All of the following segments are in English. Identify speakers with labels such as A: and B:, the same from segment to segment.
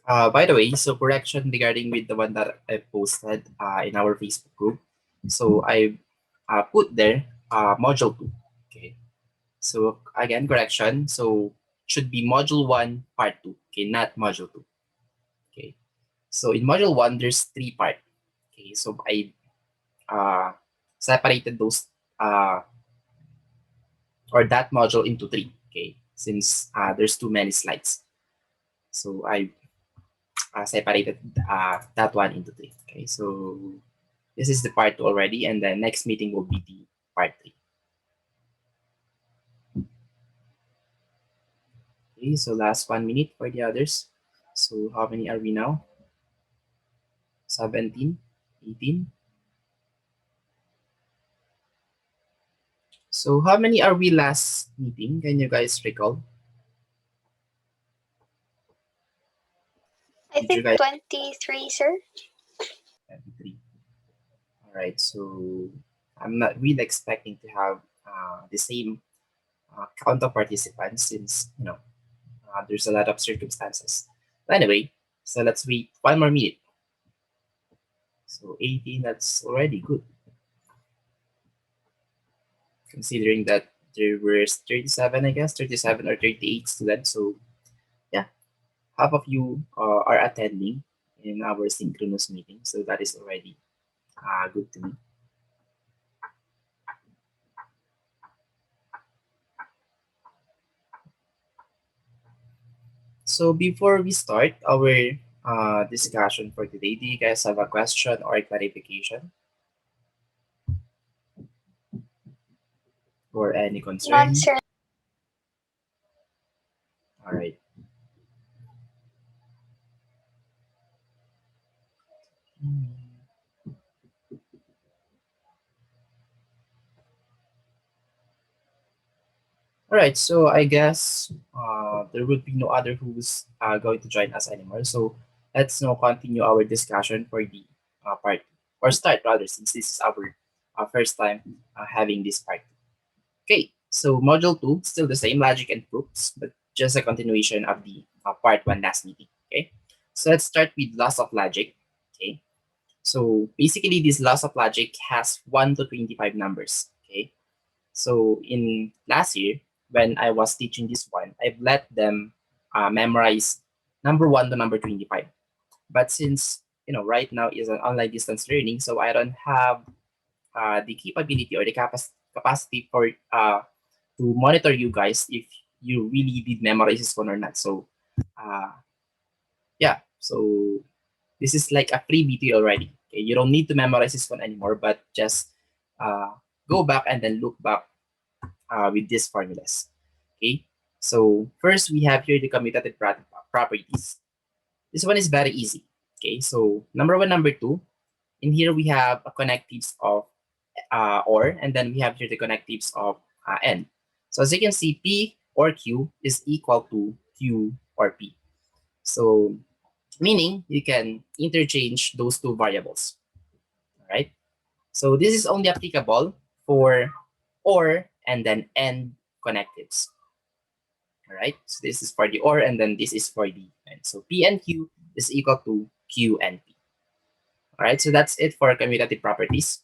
A: By the way, so correction regarding with the one that I posted in our Facebook group. So I put there module 2. Okay. So again, correction. So should be module 1, part 2. Okay, not module 2. Okay. So in module 1, there's 3 parts. Okay. So I separated those or that module into 3. Okay. Since there's too many slides. So I separated that one into 3. Okay. So this is the part 2 already, and the next meeting will be the part 3. Okay, so last 1 minute for the others. So how many are we now? 17, 18. So how many are we last meeting? Can you guys recall?
B: I
A: Did you
B: think
A: guys
B: 23, sir.
A: 23? All right, so I'm not really expecting to have the same count of participants since, there's a lot of circumstances. But anyway, so let's wait 1 more minute. So 18, that's already good. Considering that there were 37, I guess, 37 or 38 students. So yeah, half of you are attending in our synchronous meeting. So that is already good to me. So before we start our discussion for today, do you guys have a question or a clarification? Or any concern?
B: None, sir.
A: All right. All right, so I guess there would be no other who's going to join us anymore. So let's now continue our discussion for the part, or start rather, since this is our first time having this part. Okay, so module 2, still the same logic and proofs, but just a continuation of the part 1 last meeting. Okay, so let's start with loss of logic. Okay, so basically this loss of logic has 1 to 25 numbers. Okay, so in last year, when I was teaching this one, I've let them memorize number 1 to number 25. But since right now is an online distance learning, so I don't have the capability or the capacity for to monitor you guys if you really did memorize this one or not. So yeah, so this is like a freebie already. Okay, you don't need to memorize this one anymore, but just go back and then look back with these formulas. Okay, so first we have here the commutative properties. This one is very easy. Okay, so number 1, number 2. In here we have a connectives of or, and then we have here the connectives of n. So as you can see, p or q is equal to q or p. So meaning you can interchange those two variables. All right. So this is only applicable for or and then and connectives. All right. So this is for the or, and then this is for the and. So p and q is equal to q and p. All right. So that's it for commutative properties.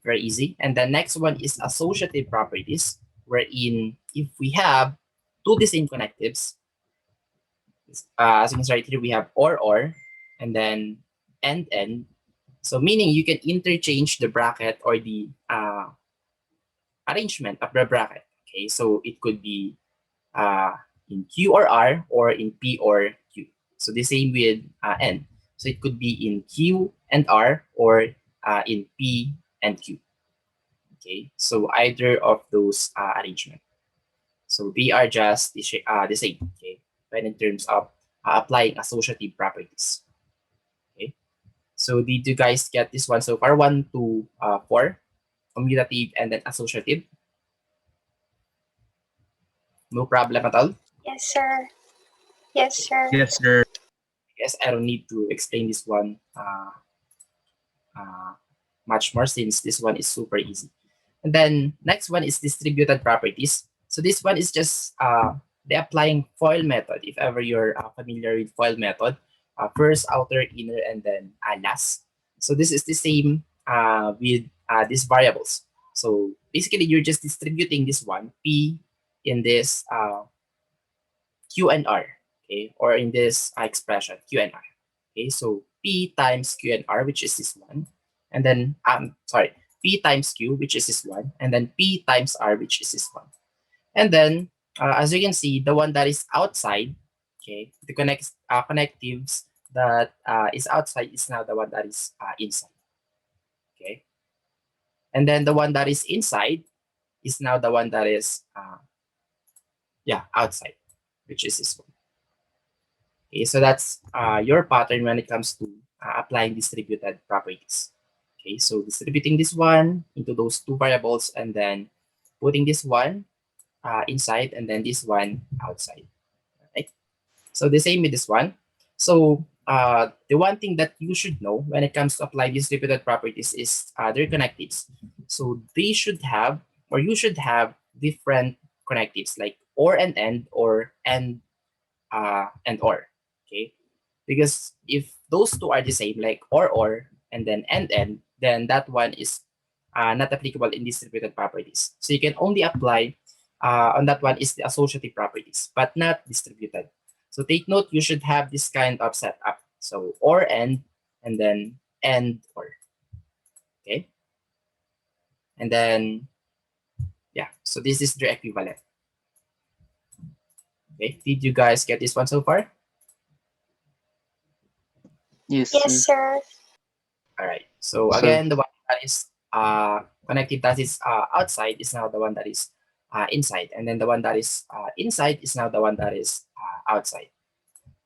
A: Very easy. And the next one is associative properties, wherein if we have two the same connectives, as you can see right here, we have or, and then and. So meaning you can interchange the bracket or the arrangement of the bracket. Okay, so it could be in Q or R or in P or Q. So the same with N. So it could be in Q and R or in P and Q. Okay, so either of those arrangement. So they are just the same. Okay, but in terms of applying associative properties. Okay, so did you guys get this one so far? 1 to 4, commutative and then associative. No problem at all.
B: Yes, sir. Yes, sir.
C: Yes, sir.
A: I guess I don't need to explain this one much more since this one is super easy. And then next one is distributed properties. So this one is just the applying FOIL method. If ever you're familiar with FOIL method, first, outer, inner, and then last. So this is the same with these variables. So basically, you're just distributing this one P in this Q and R, okay, or in this expression Q and R. Okay, so P times Q and R, which is this one, and then sorry, P times Q, which is this one, and then P times R, which is this one. And then, as you can see, the one that is outside, okay, the connectives that is outside is now the one that is inside, okay. And then the one that is inside is now the one that is, outside, which is this one. Okay, so that's your pattern when it comes to applying distributed properties. Okay, so distributing this one into those two variables and then putting this one inside and then this one outside. Right? So the same with this one. So the one thing that you should know when it comes to apply distributed properties is their connectives. So they should have, or you should have, different connectives like or and end, or and or. Okay, because if those two are the same, like or and then end, then that one is not applicable in distributed properties. So you can only apply on that one is the associative properties, but not distributed. So take note, you should have this kind of setup. So or and then and or. Okay, and then so this is the equivalent. Okay, did you guys get this one so far?
C: Yes,
B: Yes,
C: sir.
B: sir.
A: All right. So
C: Sir.
A: again, the one that is connected that is outside is now the one that is inside, and then the one that is inside is now the one that is outside.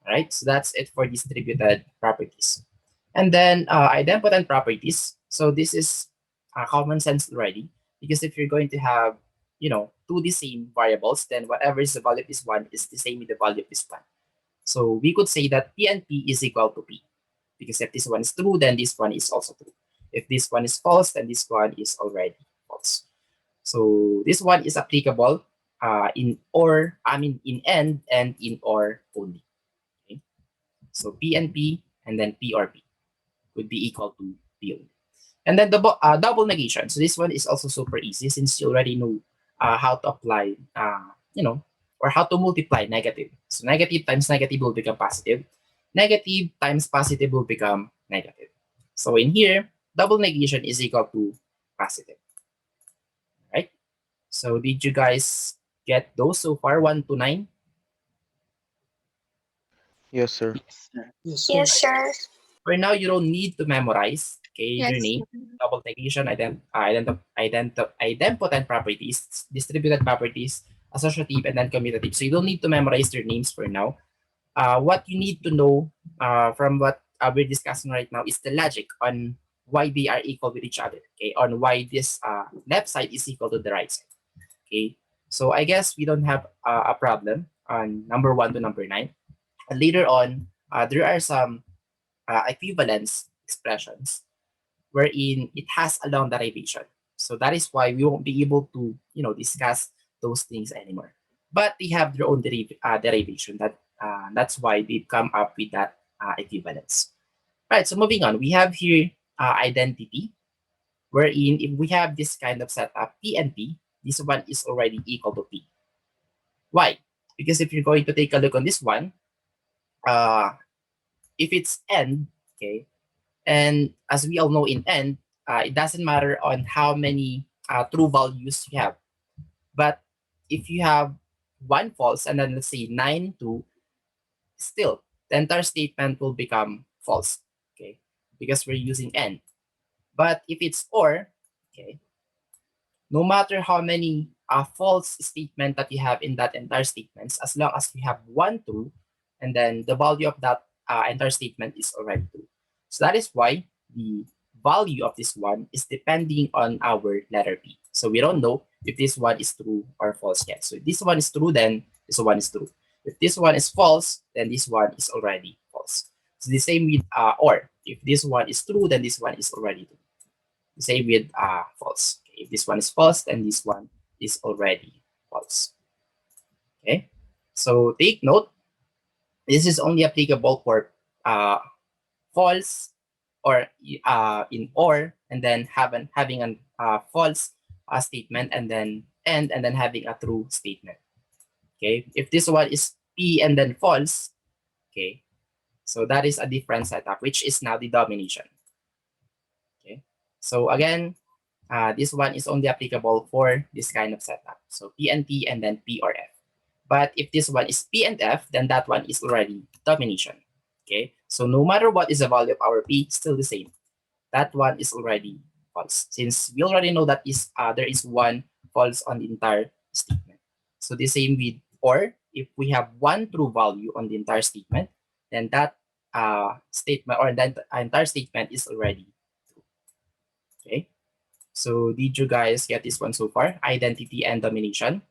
A: All right. So that's it for distributed properties. And then idempotent properties. So this is common sense already, because if you're going to have, two the same variables, then whatever is the value of this one is the same with the value of this one. So we could say that P and P is equal to P, because if this one is true, then this one is also true. If this one is false, then this one is already false. So this one is applicable in end and in or only. Okay? So P and P and then P or P would be equal to P only. And then the double negation. So this one is also super easy, since you already know how to apply, or how to multiply negative. So negative times negative will become positive. Negative times positive will become negative. So in here, double negation is equal to positive. Right? So did you guys get those so far, 1 to 9?
D: Yes, sir.
C: Yes, sir.
B: Yes, sir.
A: For now, you don't need to memorize, okay,
B: Yes.
A: their name, double negation, idempotent properties, distributed properties, associative, and then commutative. So you don't need to memorize their names for now. What you need to know from what we're discussing right now is the logic on why they are equal with each other, okay, on why this left side is equal to the right side, okay. So I guess we don't have a problem on number 1 to number 9. And later on, there are some equivalence expressions wherein it has a long derivation. So that is why we won't be able to, discuss those things anymore. But they have their own derivation. That's why they come up with that equivalence. Right. So moving on, we have here identity, wherein if we have this kind of setup P and P, this one is already equal to P. Why? Because if you're going to take a look on this one, if it's n, okay, and as we all know in n, it doesn't matter on how many true values you have. But if you have one false and then let's say 9 true, still the entire statement will become false, okay, because we're using n. But if it's or, okay, no matter how many false statement that you have in that entire statements, as long as you have one true, and then the value of that entire statement is already true. So that is why the value of this one is depending on our letter P. So we don't know if this one is true or false yet. So if this one is true, then this one is true. If this one is false, then this one is already false. So the same with or. If this one is true, then this one is already true. The same with false. Okay, if this one is false, then this one is already false. Okay, so take note, this is only applicable for false or in or, and then having an false statement, and then having a true statement. Okay, if this one is P and then false, okay, so that is a different setup, which is now the domination. Okay, so again, this one is only applicable for this kind of setup. So P and T and then P or F. But if this one is P and F, then that one is already domination. Okay, so no matter what is the value of our P, still the same. That one is already false, since we already know that is there is one false on the entire statement. So the same with or, if we have one true value on the entire statement, then that statement or that entire statement is already true. Okay, so did you guys get this one so far? Identity and domination.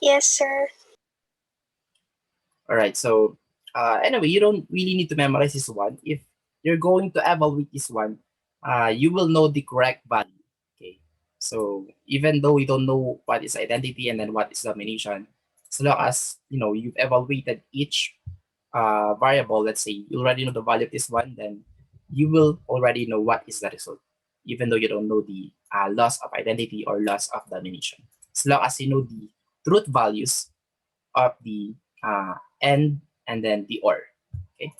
B: Yes, sir.
A: All right, so anyway, you don't really need to memorize this one. If you're going to evaluate this one, you will know the correct value. Okay, so even though you don't know what is identity and then what is domination, as long as you know you've evaluated each variable, let's say you already know the value of this one, then you will already know what is the result, even though you don't know the loss of identity or loss of domination. As long as you know the truth values of the and then the or. Okay.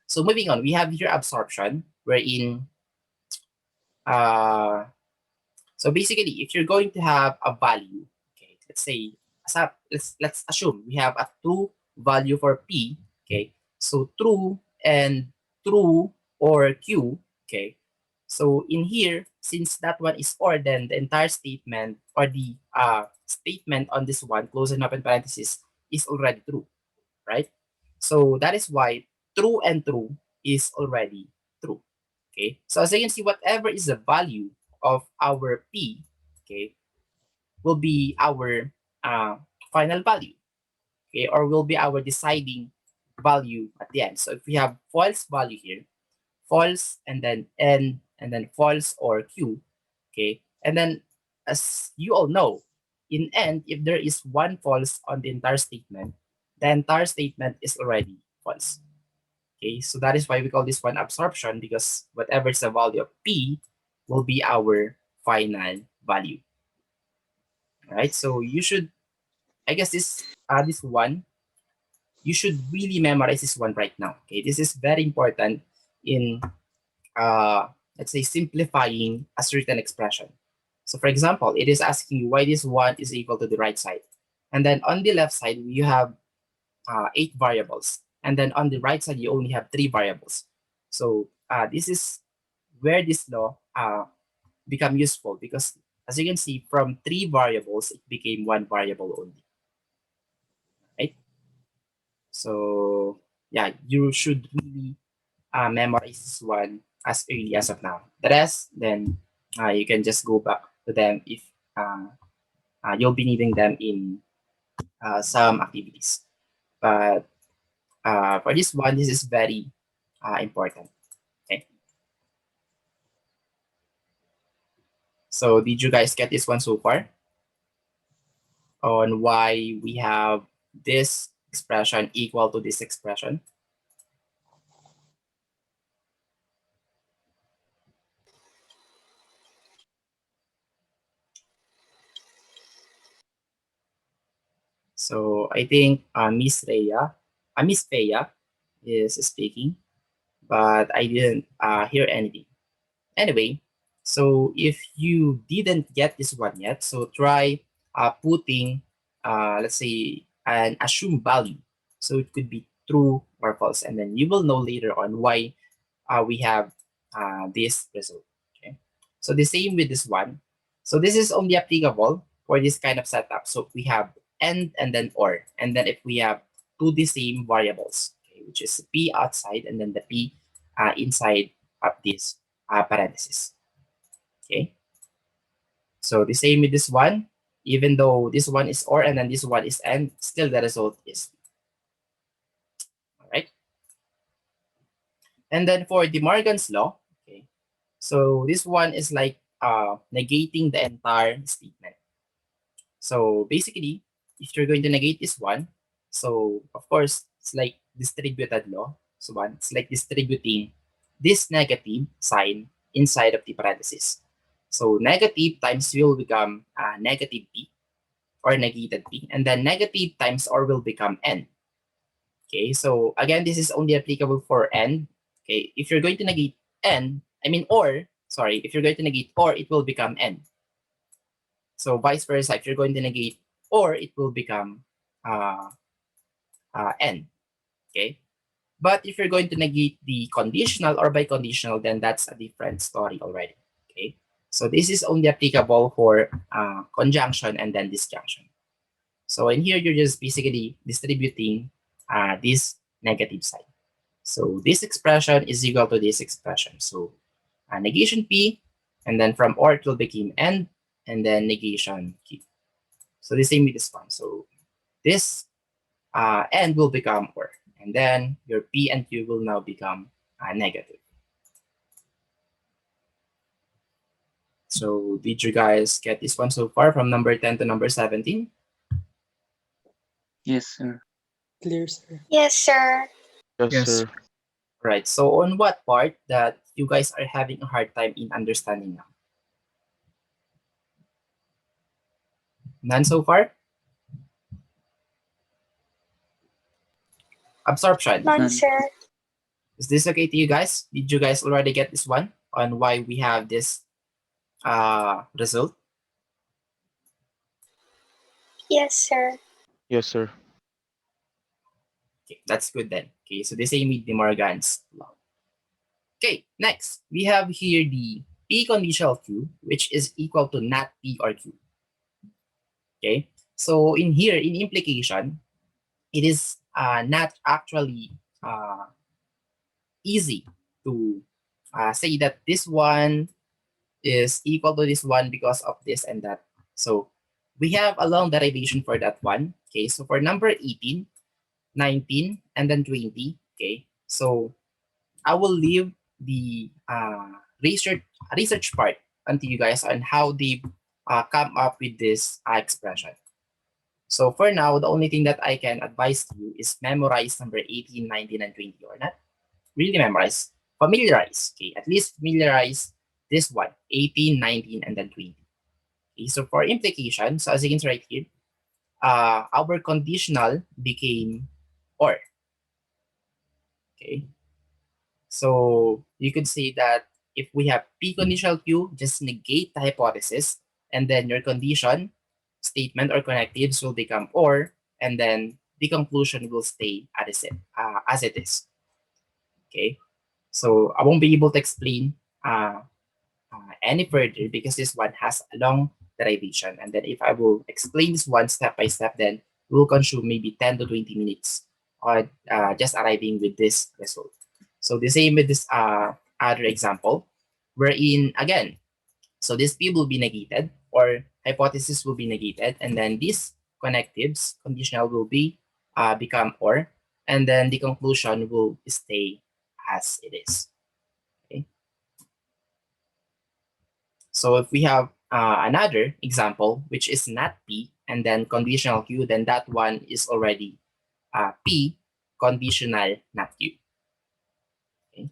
A: So moving on, we have here absorption, wherein uh, so basically, if you're going to have a value, okay, let's say let's assume we have a true value for P. Okay, so true or Q. Okay, so in here, since that one is or, then the entire statement or the statement on this one, close and open parenthesis, is already true, right? So that is why true and true is already true. Okay. So as you can see, whatever is the value of our P, okay, will be our final value, okay, or will be our deciding value at the end. So if we have false value here, false and then N and then false or Q, okay, and then as you all know, in end, if there is one false on the entire statement, the entire statement is already false. Okay, so that is why we call this one absorption, because whatever is the value of P will be our final value. All right, so you should, I guess this one, you should really memorize this one right now. Okay, this is very important in let's say simplifying a certain expression. So for example, it is asking you why this one is equal to the right side. And then on the left side, you have 8 variables. And then on the right side, you only have 3 variables. So this is where this law become useful, because as you can see, from 3 variables, it became 1 variable only, right? So yeah, you should really memorize this one as early as of now. The rest, then you can just go back to them if you'll be needing them in some activities. But for this one, this is very important. Okay. So did you guys get this one so far on why we have this expression equal to this expression? So I think Miss Peya is speaking, but I didn't hear anything. Anyway, so if you didn't get this one yet, so try putting, let's say, an assumed value. So it could be true or false, and then you will know later on why we have this result. Okay. So the same with this one. So this is only applicable for this kind of setup. So we have and then or, and then if we have two the same variables, okay, which is p outside and then the p inside of this parenthesis. Okay. So the same with this one. Even though this one is or and then this one is and, still the result is. All right. And then for De Morgan's law, okay, so this one is like negating the entire statement. So basically, if you're going to negate this one, so of course it's like distributed law. So one, it's like distributing this negative sign inside of the parentheses. So negative times will become negative p or negated p, and then negative times or will become n. Okay, so again, this is only applicable for n. Okay, if you're going to negate n, or, sorry, if you're going to negate or, it will become n. So vice versa, if you're going to negate or, it will become uh, n. Okay, but if you're going to negate the conditional or biconditional, then that's a different story already. Okay, so this is only applicable for conjunction and then disjunction. So in here, you're just basically distributing this negative sign. So this expression is equal to this expression. So negation p, and then from or it will become and then negation q. So the same with this one. So this and will become or, and then your p and q will now become negative. So did you guys get this one so far from number 10 to number 17?
C: Yes, sir.
D: Clear, sir.
B: Yes, sir.
C: Yes,
D: Yes.
C: sir.
A: Right. So on what part that you guys are having a hard time in understanding now? None so far? Absorption.
B: None,
C: None.
B: sir.
A: Is this okay to you guys? Did you guys already get this one on why we have this result?
B: Yes, sir.
C: Yes, sir.
A: Okay, that's good then. Okay, so the same with the Morgan's law. Okay, next we have here the P conditional Q, which is equal to not P or Q. Okay, so in here in implication, it is not actually easy to say that this one is equal to this one because of this and that. So we have a long derivation for that one. Okay, so for number 18, 19, and then 20. Okay, so I will leave the research part unto you guys on how they come up with this expression. So for now, the only thing that I can advise to you is memorize number 18, 19, and 20, or not really memorize, familiarize. Okay, at least familiarize this one, 18, 19, and then 20. Okay, so for implication, so as you can see right here, our conditional became or. Okay, so you could say that if we have P conditional Q, just negate the hypothesis, and then your condition, statement, or connectives will become or, and then the conclusion will stay as it is. Okay, so I won't be able to explain any further because this one has a long derivation. And then if I will explain this one step by step, then it will consume maybe 10 to 20 minutes on just arriving with this result. So the same with this other example, wherein again, so this P will be negated or hypothesis will be negated, and then these connectives, conditional will be become or, and then the conclusion will stay as it is. Okay. So if we have another example, which is not P and then conditional Q, then that one is already P conditional not Q. Okay.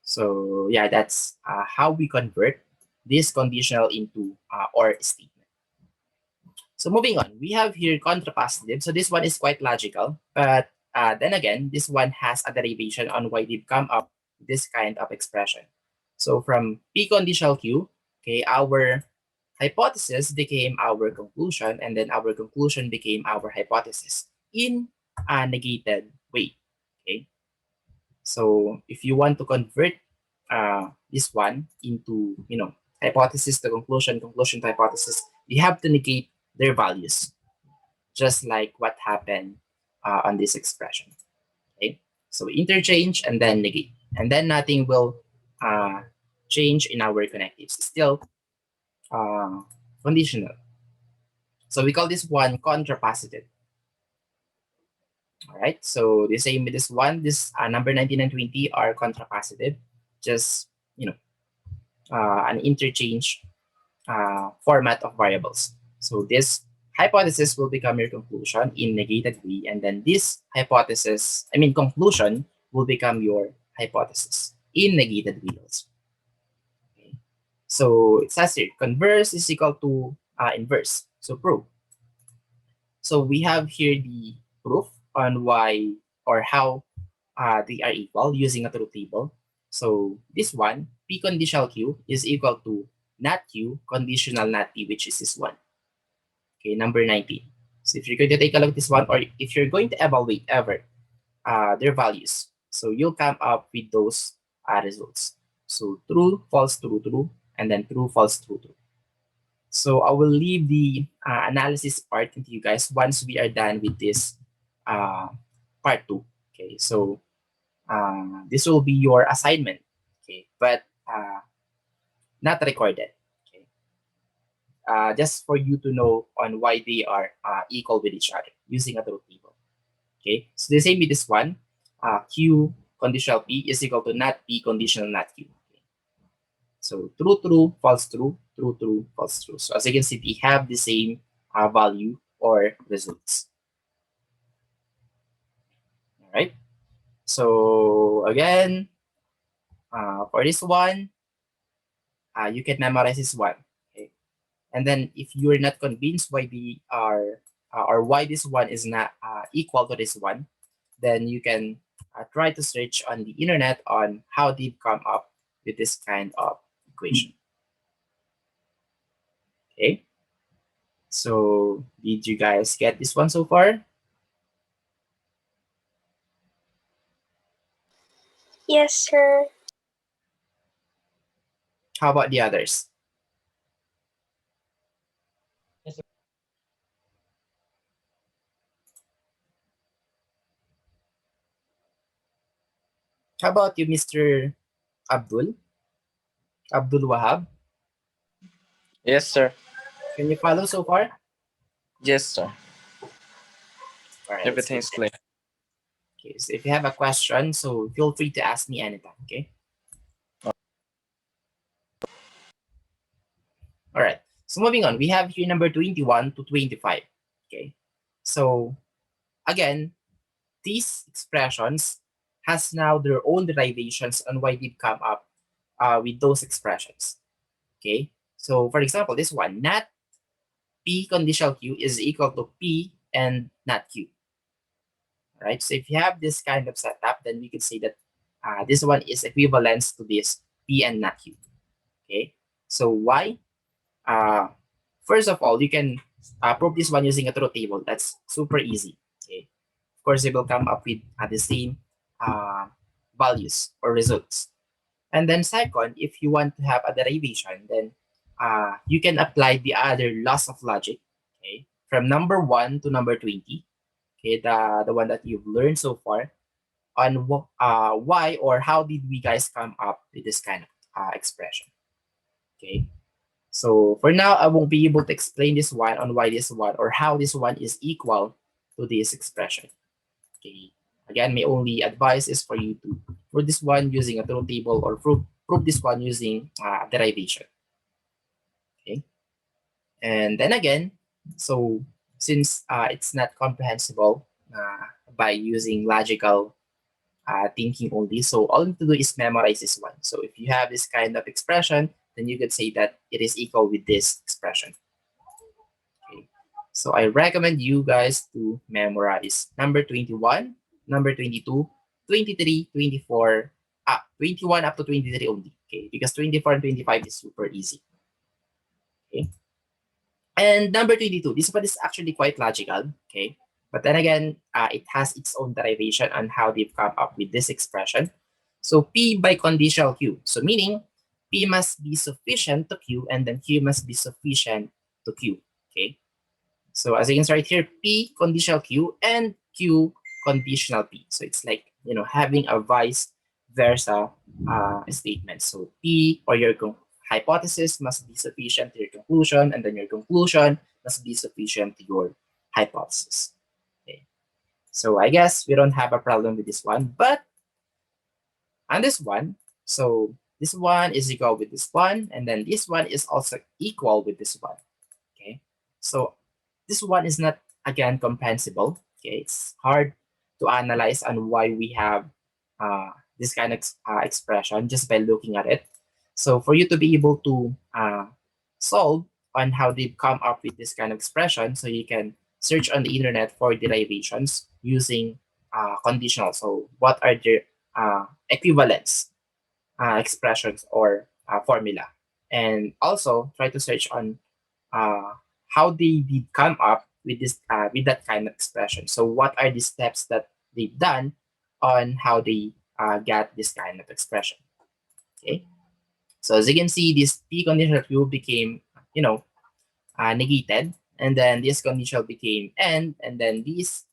A: So yeah, that's how we convert this conditional into or statement. So moving on, we have here contrapositive. So this one is quite logical, but then again, this one has a derivation on why they've come up with this kind of expression. So from P conditional Q, okay, our hypothesis became our conclusion, and then our conclusion became our hypothesis in a negated way. Okay, so if you want to convert this one into hypothesis to conclusion, conclusion to hypothesis, you have to negate their values, just like what happened on this expression. Okay, so interchange and then negate, and then nothing will change in our connectives. Still conditional. So we call this one contra positive. All right. So the same with this one. This number 19 and 20 are contra positive. Just an interchange format of variables. So this hypothesis will become your conclusion in negated way, and then this conclusion will become your hypothesis in negated way also. Okay. So it says here, converse is equal to inverse. So prove. So we have here the proof on why or how they are equal using a truth table. So this one, P conditional Q is equal to not Q conditional not P, which is this one. Okay, number 19. So if you're going to take a look at this one, or if you're going to evaluate ever their values, so you'll come up with those results. So true, false, true, true, and then true, false, true, true. So I will leave the analysis part into you guys once we are done with this uh, part 2. Okay, so this will be your assignment, okay, but not recorded. Okay, just for you to know on why they are equal with each other using a truth table. Okay, so the same with this one. Q conditional P is equal to not P conditional not Q. Okay. So true, true, false, true, true, true, false, true. So as you can see, they have the same value or results. All right. So again, for this one, you can memorize this one. Okay. And then if you are not convinced why they are or why this one is not equal to this one, then you can try to search on the internet on how they come up with this kind of equation. Okay. So did you guys get this one so far?
B: Yes, sir.
A: How about the others? How about you, Mr. Abdul? Abdul Wahab?
C: Yes, sir.
A: Can you follow so far?
C: Yes, sir.
A: All right, that's good.
C: Everything's clear.
A: Okay, so if you have a question, so feel free to ask me anytime, okay? All right, so moving on, we have here number 21 to 25, okay? So again, these expressions has now their own derivations on why they come up with those expressions, okay? So for example, this one, not P conditional Q is equal to P and not Q, right? So if you have this kind of setup, then we could say that this one is equivalent to this P and not Q, okay? So why? Uh, First of all, you can prove this one using a truth table. That's super easy, okay? Of course, it will come up with the same uh, values or results. And then second, if you want to have a derivation, then you can apply the other laws of logic, okay, from number 1 to number 20, okay, the one that you've learned so far, on why or how did we guys come up with this kind of expression, okay? So for now, I won't be able to explain this one on why this one or how this one is equal to this expression. Okay. Again, my only advice is for you to prove this one using a truth table or prove this one using derivation. Okay. And then again, so since it's not comprehensible by using logical thinking only, so all you have to do is memorize this one. So if you have this kind of expression, then you could say that it is equal with this expression. Okay. So I recommend you guys to memorize number 21, number 22, 23, 24, 21 up to 23 only. Okay, because 24 and 25 is super easy. Okay. And number 22, this one is actually quite logical. Okay. But then again, it has its own derivation on how they've come up with this expression. So P by conditional Q. So meaning P must be sufficient to Q and then Q must be sufficient to Q. Okay. So as you can see right here, P conditional Q and Q conditional P. So it's like, having a vice versa statement. So P or your hypothesis must be sufficient to your conclusion, and then your conclusion must be sufficient to your hypothesis. Okay. So I guess we don't have a problem with this one, but on this one, so this one is equal with this one, and then this one is also equal with this one. Okay. So This one is not, again, comprehensible. Okay, it's hard to analyze on why we have this kind of expression just by looking at it. So for you to be able to solve on how they come up with this kind of expression, so you can search on the internet for derivations using conditional. So what are the equivalence expressions or formula, and also try to search on uh, how they did come up with this with that kind of expression. So what are the steps that they've done on how they got this kind of expression? Okay, so as you can see, this p conditional q became, negated, and then this conditional became and then this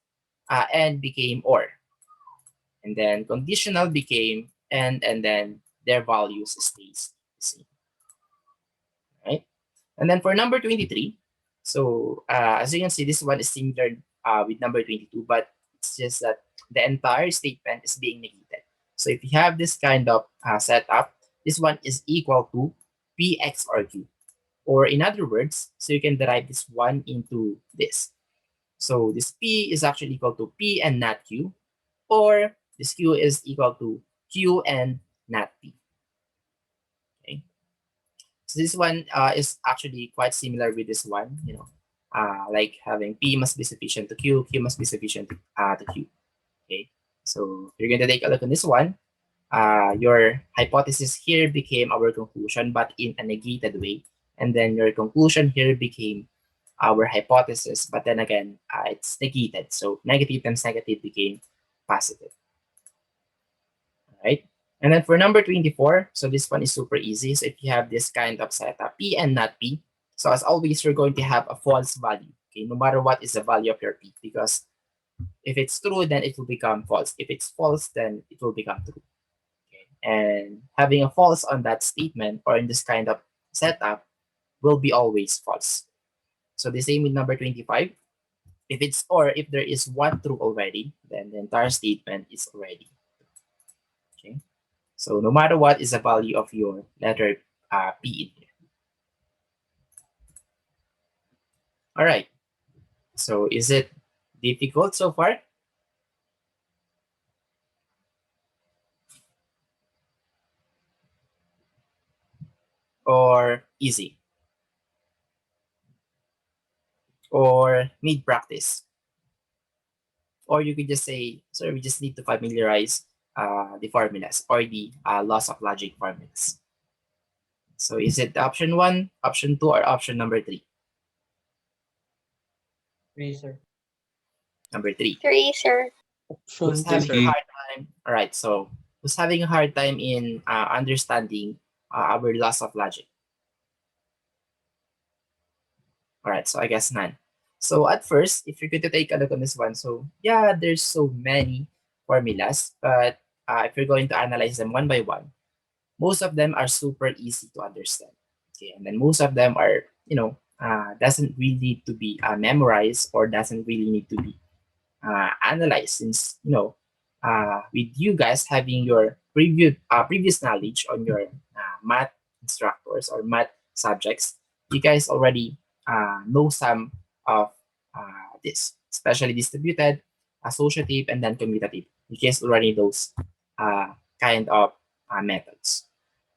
A: and became or, and then conditional became and then their values stays the same, right? And then for number 23, so as you can see, this one is similar with number 22, but it's just that the entire statement is being negated. So if you have this kind of setup, this one is equal to px or q. Or in other words, so you can derive this one into this. So this p is actually equal to p and not q, or this q is equal to q and not p. Okay. So this one is actually quite similar with this one, like having P must be sufficient to Q, Q must be sufficient to Q. Okay, so you're going to take a look on this one. Your hypothesis here became our conclusion, but in a negated way. And then your conclusion here became our hypothesis, but then again, it's negated. So negative times negative became positive. All right. And then for number 24, so this one is super easy. So if you have this kind of setup, P and not P, so as always, you're going to have a false value, okay, no matter what is the value of your P, because if it's true, then it will become false. If it's false, then it will become true. Okay? And having a false on that statement or in this kind of setup will be always false. So the same with number 25. If it's or if there is one true already, then the entire statement is already true. Okay. So no matter what is the value of your letter P in here. All right. So is it difficult so far? Or easy? Or need practice? Or you could just say, sorry, we just need to familiarize the formulas or the laws of logic formulas. So is it option 1, option 2, or option number 3?
D: 3, sir.
A: Number 3.
B: 3, sir.
A: Who's
D: Option 2,
A: having a
D: sir.
A: hard time? All right, so who's having a hard time in understanding our laws of logic? All right, so I guess none. So at first, if you're going to take a look on this one, so yeah, there's so many formulas, but if you're going to analyze them one by one, most of them are super easy to understand. Okay, and then most of them are, doesn't really need to be memorized or doesn't really need to be analyzed, since with you guys having your previous knowledge on your math instructors or math subjects, you guys already know some of this, especially distributed, associative, and then commutative. You guys already those kind of methods.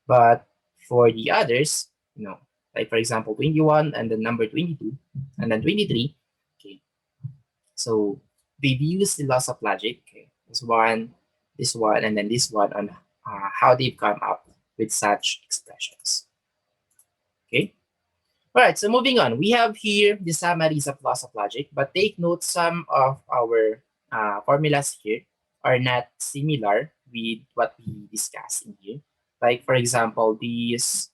A: But for the others, like for example 21 and then number 22 and then 23, okay, so they've used the laws of logic, okay, this one, and then this one on how they've come up with such expressions. Okay. All right, so moving on, we have here the summaries of laws of logic, but take note some of our formulas here are not similar with what we discussed in here. Like for example, these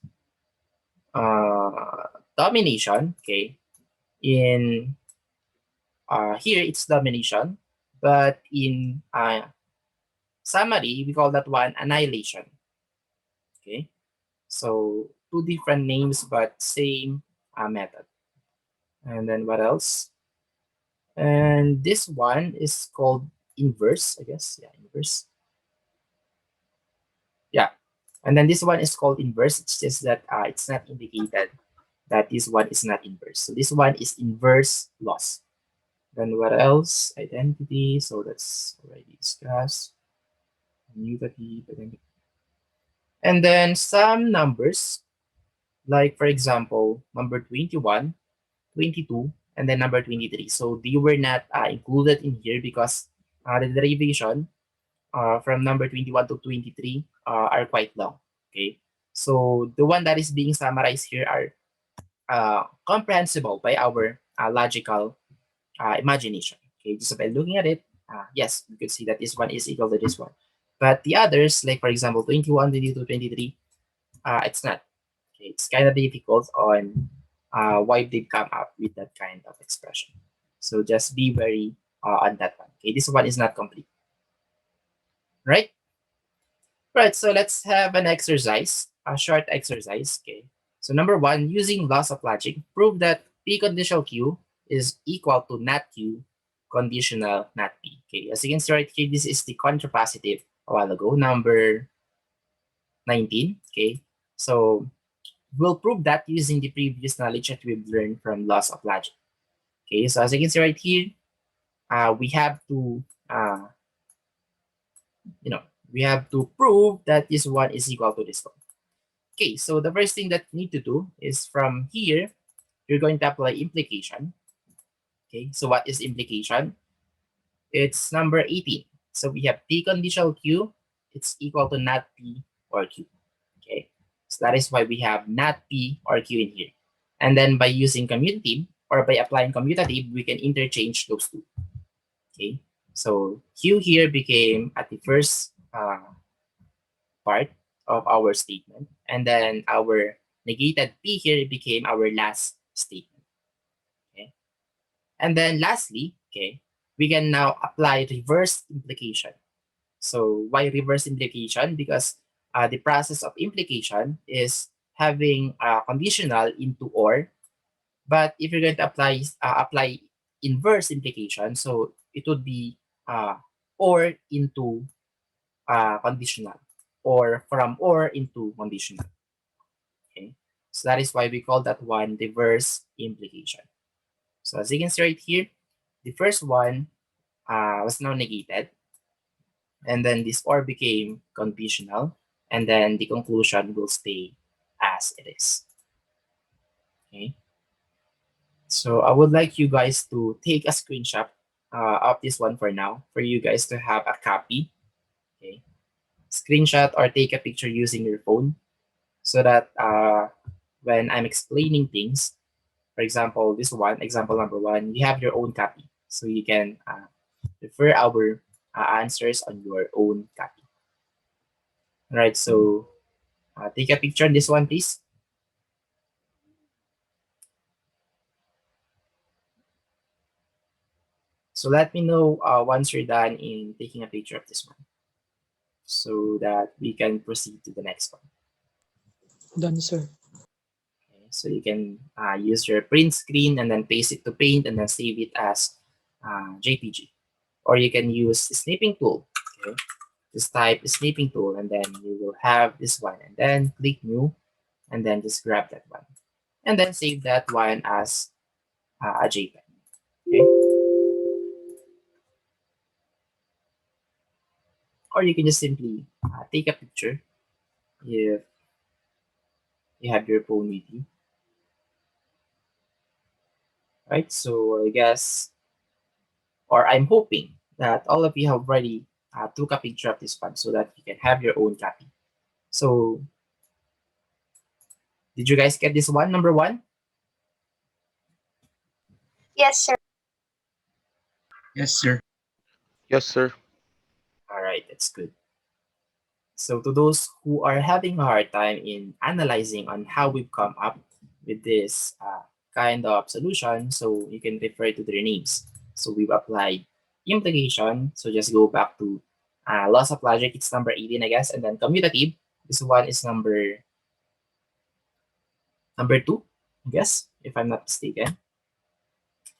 A: domination, okay, in here it's domination, but in summary, we call that one annihilation. Okay, so two different names but same method. And then what else? And this one is called inverse, I guess. Yeah, inverse. Yeah, and then this one is called inverse. It's just that it's not indicated that this one is not inverse. So this one is inverse loss. Then what else? Identity. So that's already discussed. Commutative identity. And then some numbers, like for example, number 21, 22, and then number 23. So they were not included in here because the derivation from number 21 to 23 are quite long. Okay. So the one that is being summarized here are comprehensible by our logical imagination. Okay, just by looking at it, yes, you could see that this one is equal to this one. But the others, like for example, 21, 22, 23, it's not. Okay, it's kind of difficult on why they come up with that kind of expression. So just be very on that one. Okay, this one is not complete. Right? Right, so let's have an exercise, a short exercise. Okay. So number one, using laws of logic, prove that P conditional Q is equal to not Q conditional not P. Okay, as you can see right here, this is the contrapositive a while ago, number 19. Okay, so we'll prove that using the previous knowledge that we've learned from laws of logic. Okay, so as you can see right here, we have to, you know, we have to prove that this one is equal to this one. Okay, so the first thing that you need to do is from here, you're going to apply implication. Okay, so what is implication? It's number 18. So we have P conditional Q, it's equal to not P or Q. Okay, so that is why we have not P or Q in here. And then by using commutative or by applying commutative, we can interchange those two. Okay, so Q here became at the first part of our statement, and then our negated P here became our last statement. Okay, and then lastly, okay, we can now apply reverse implication. So why reverse implication? Because the process of implication is having a conditional into or, but if you're going to apply inverse implication, so it would be or into conditional, or from or into conditional. Okay, so that is why we call that one reverse implication. So as you can see right here, the first one was now negated, and then this or became conditional, and then the conclusion will stay as it is. Okay, so I would like you guys to take a screenshot of this one for now, for you guys to have a copy. Okay, screenshot or take a picture using your phone, so that when I'm explaining things, for example, this one, example number one, you have your own copy. So you can refer our answers on your own copy. All right, so take a picture on this one, please. So let me know once you're done in taking a picture of this one, so that we can proceed to the next one.
D: Done, sir.
A: Okay, so you can use your print screen and then paste it to Paint and then save it as JPG. Or you can use the snipping tool. Okay, just type snipping tool and then you will have this one, and then click new, and then just grab that one, and then save that one as a JPEG. Okay, or you can just simply take a picture if you have your phone with you. Right, so I guess, or I'm hoping that all of you have already took a picture of this one so that you can have your own copy. So did you guys get this one, number one?
B: Yes, sir.
E: Yes, sir.
C: Yes, sir.
A: All right, that's good. So to those who are having a hard time in analyzing on how we've come up with this kind of solution, so you can refer to their names. So we've applied implication. So just go back to laws of logic. It's number 18, I guess, and then commutative. This one is number two, I guess, if I'm not mistaken.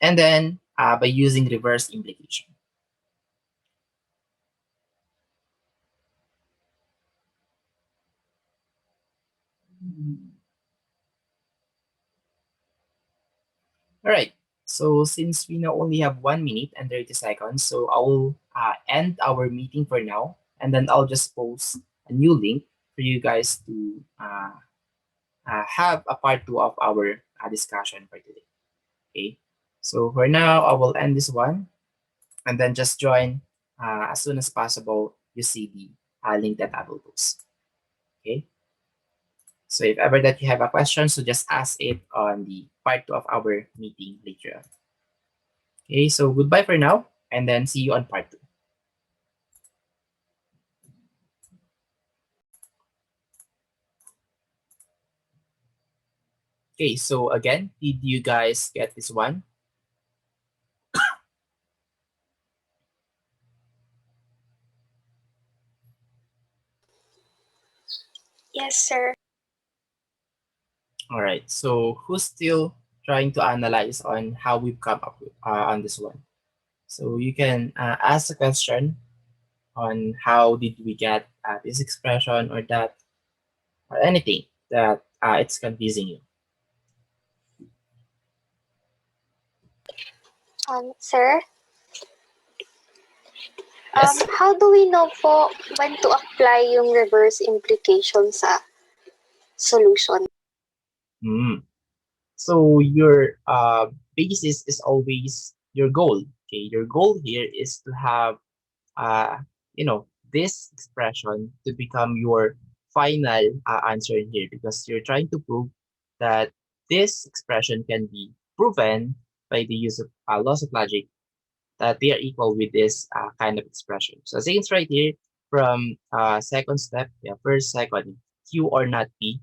A: And then by using reverse implication. All right. So since we now only have 1 minute and 30 seconds, so I will end our meeting for now, and then I'll just post a new link for you guys to have a part 2 of our discussion for today. Okay. So for now, I will end this one, and then just join as soon as possible. You see the link that I will post. Okay. So if ever that you have a question, so just ask it on the part 2 of our meeting later on. Okay, so goodbye for now, and then see you on part 2. Okay, so again, did you guys get this one?
B: Yes, sir.
A: All right, so who's still trying to analyze on how we've come up with, on this one? So you can ask a question on how did we get this expression or that, or anything that it's confusing you.
B: Sir,
A: Yes?
B: how do we know po when to apply yung reverse implication sa solution?
A: Hmm. So your basis is always your goal. Okay, your goal here is to have uh, this expression to become your final answer in here, because you're trying to prove that this expression can be proven by the use of laws of logic, that they are equal with this kind of expression. So as you can see right here, from second step, yeah, first, second, Q or not P.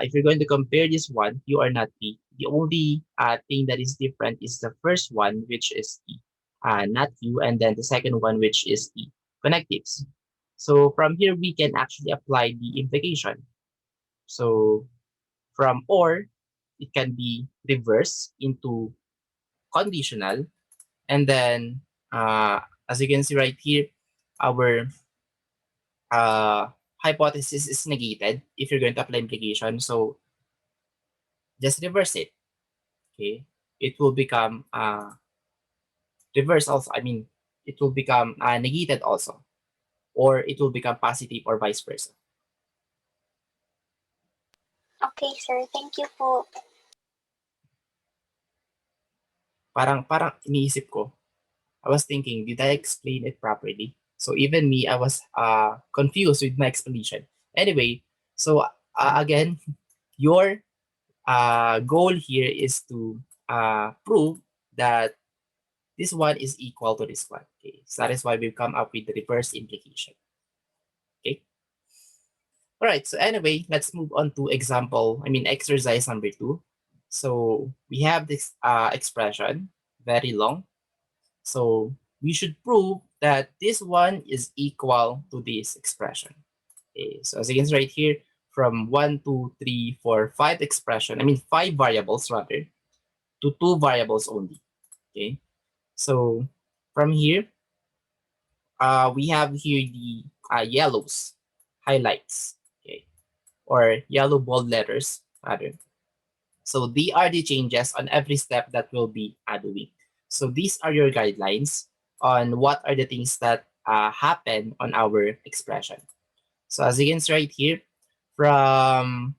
A: If you're going to compare this one, Q or not P, the only thing that is different is the first one, which is P, not Q, and then the second one, which is the connectives. So from here, we can actually apply the implication. So from or, it can be reversed into conditional, and then as you can see right here, our uh, hypothesis is negated if you're going to apply implication. So just reverse it. Okay, it will become reverse also. I mean, it will become negated also, or it will become positive, or vice versa.
B: Okay, sir. Thank you po.
A: Parang iniisip ko, I was thinking, did I explain it properly? So even me, I was confused with my explanation. Anyway, so again, your goal here is to prove that this one is equal to this one. Okay, so that is why we've come up with the reverse implication. Okay. All right. So anyway, let's move on to exercise number 2. So we have this expression, very long. So we should prove that this one is equal to this expression. Okay. So as you can see right here, from 1, 2, 3, 4, 5 expression, 5 variables rather, to 2 variables only. Okay. So from here, we have here the yellows, highlights, okay, or yellow bold letters rather. So they are the changes on every step that we'll be doing. So these are your guidelines on what are the things that happen on our expression. So as you can see right here, from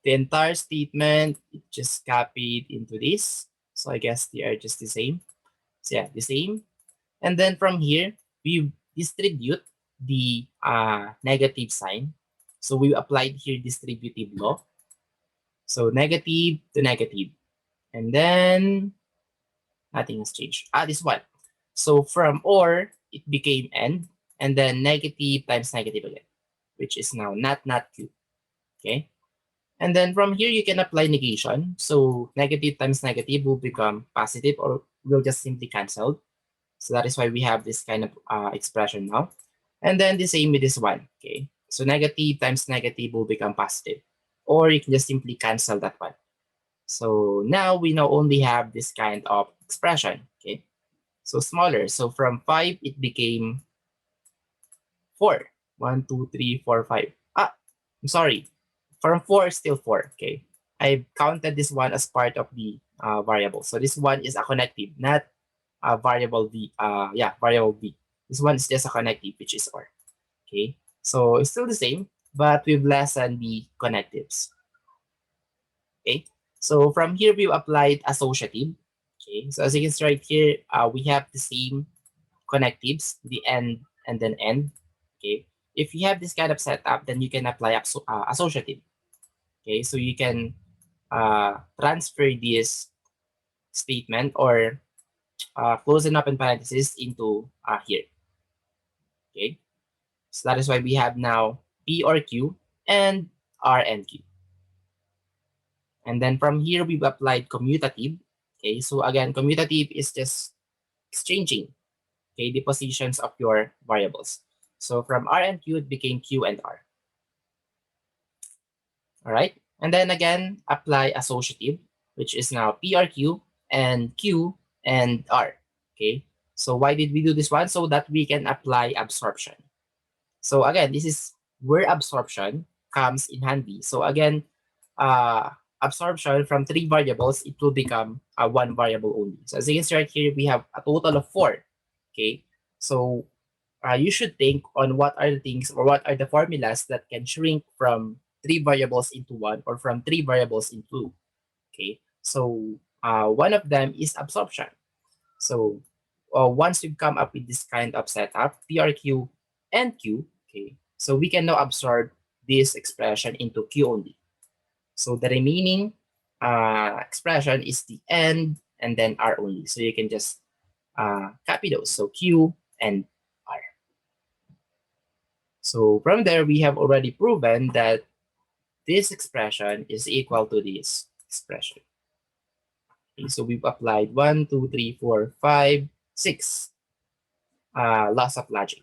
A: the entire statement, it just copied into this. So I guess they are just the same. So yeah, the same. And then from here, we distribute the negative sign. So we applied here distributive law. So negative to negative. And then nothing has changed. This one. So from or, it became and then negative times negative again, which is now not q. Okay. And then from here, you can apply negation. So negative times negative will become positive, or will just simply cancel. So that is why we have this kind of expression now. And then the same with this one, okay? So negative times negative will become positive. Or you can just simply cancel that one. So now we now only have this kind of expression, okay? So smaller. So from 5, it became 4. 1, 2, 3, 4, 5. I'm sorry. From 4, still 4, okay? I counted this one as part of the variable. So this one is a connective, not a variable v. Variable v. This one is just a connective, which is or. Okay, so it's still the same, but we've lessened the connectives. Okay, so from here we've applied associative. Okay, so as you can see right here, we have the same connectives, the end and then end. Okay, if you have this kind of setup, then you can apply associative. Okay, so you can transfer this statement or close and open parenthesis into here. Okay, so that is why we have now P or Q and R and Q. And then from here, we've applied commutative. Okay, so again, commutative is just exchanging, okay, the positions of your variables. So from R and Q, it became Q and R. All right, and then again, apply associative, which is now PRQ and Q and R. Okay, so why did we do this one? So that we can apply absorption. So again, this is where absorption comes in handy. So again, absorption from 3 variables, it will become one variable only. So as you can see right here, we have a total of 4. Okay, so you should think on what are the things or what are the formulas that can shrink from 3 variables into 1 or from 3 variables into 2. Okay, so one of them is absorption. So once we've come up with this kind of setup, PRQ and Q, okay, so we can now absorb this expression into Q only. So the remaining expression is the end and then R only. So you can just copy those. So Q and R. So from there, we have already proven that this expression is equal to this expression. Okay, so we've applied 1, 2, 3, 4, 5, 6 laws of logic.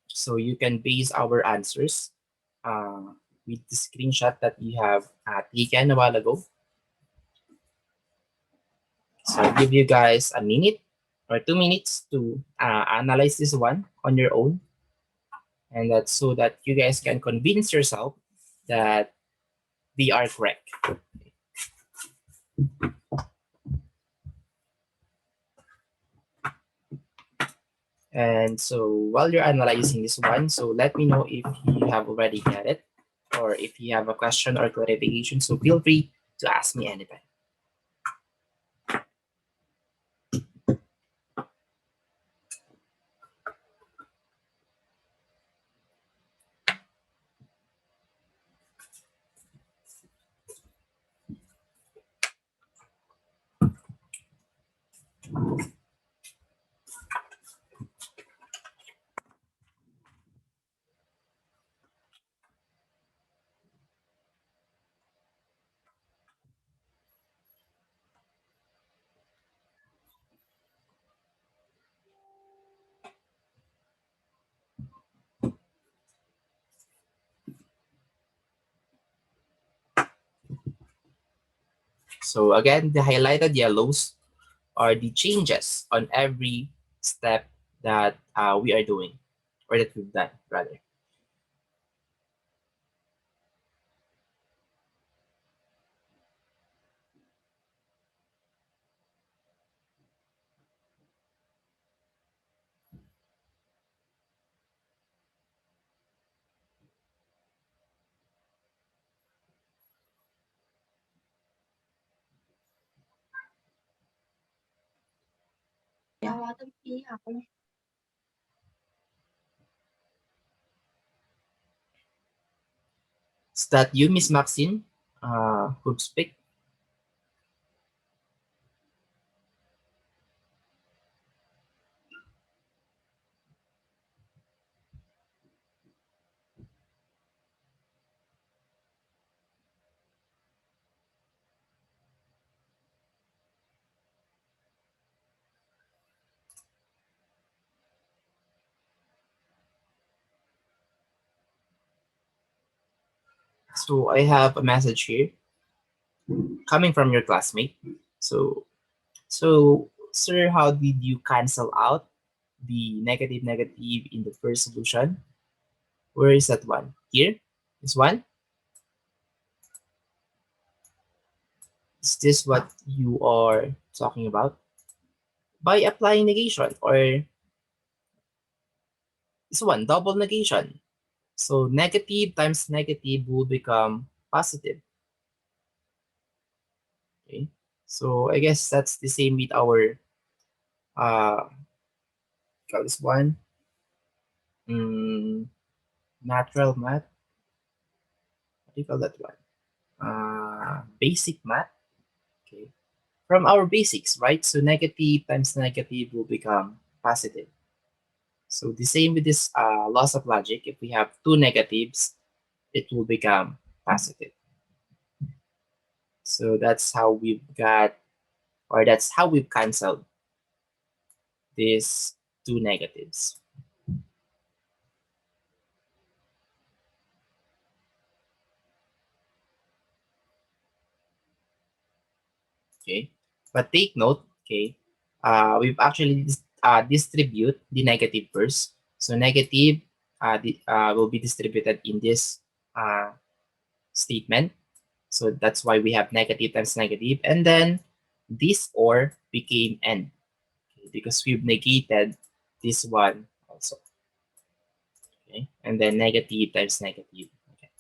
A: So you can base our answers with the screenshot that we have taken a while ago. So I'll give you guys a minute or 2 minutes to analyze this one on your own. And that's so that you guys can convince yourself that they are correct. And so while you're analyzing this one, so let me know if you have already got it or if you have a question or clarification. So feel free to ask me anytime. So again, the highlighted yellows are the changes on every step that we are doing or that we've done rather. Is that you, Miss Maxine, who speak? So I have a message here coming from your classmate. So sir, how did you cancel out the negative negative in the first solution? Where is that one? Here? This one? Is this what you are talking about? By applying negation, or this one, double negation. So negative times negative will become positive. Okay. So I guess that's the same with our call this one. Natural math. What do you call that one? Basic math. Okay. From our basics, right? So negative times negative will become positive. So the same with this loss of logic. If we have two negatives, it will become positive. So that's how we've got, or that's how we've canceled these two negatives. Okay, but take note, okay, we've actually distribute the negative first. So negative will be distributed in this statement. So that's why we have negative times negative, and then this or became n, okay, because we've negated this one also. Okay, and then negative times negative. Okay,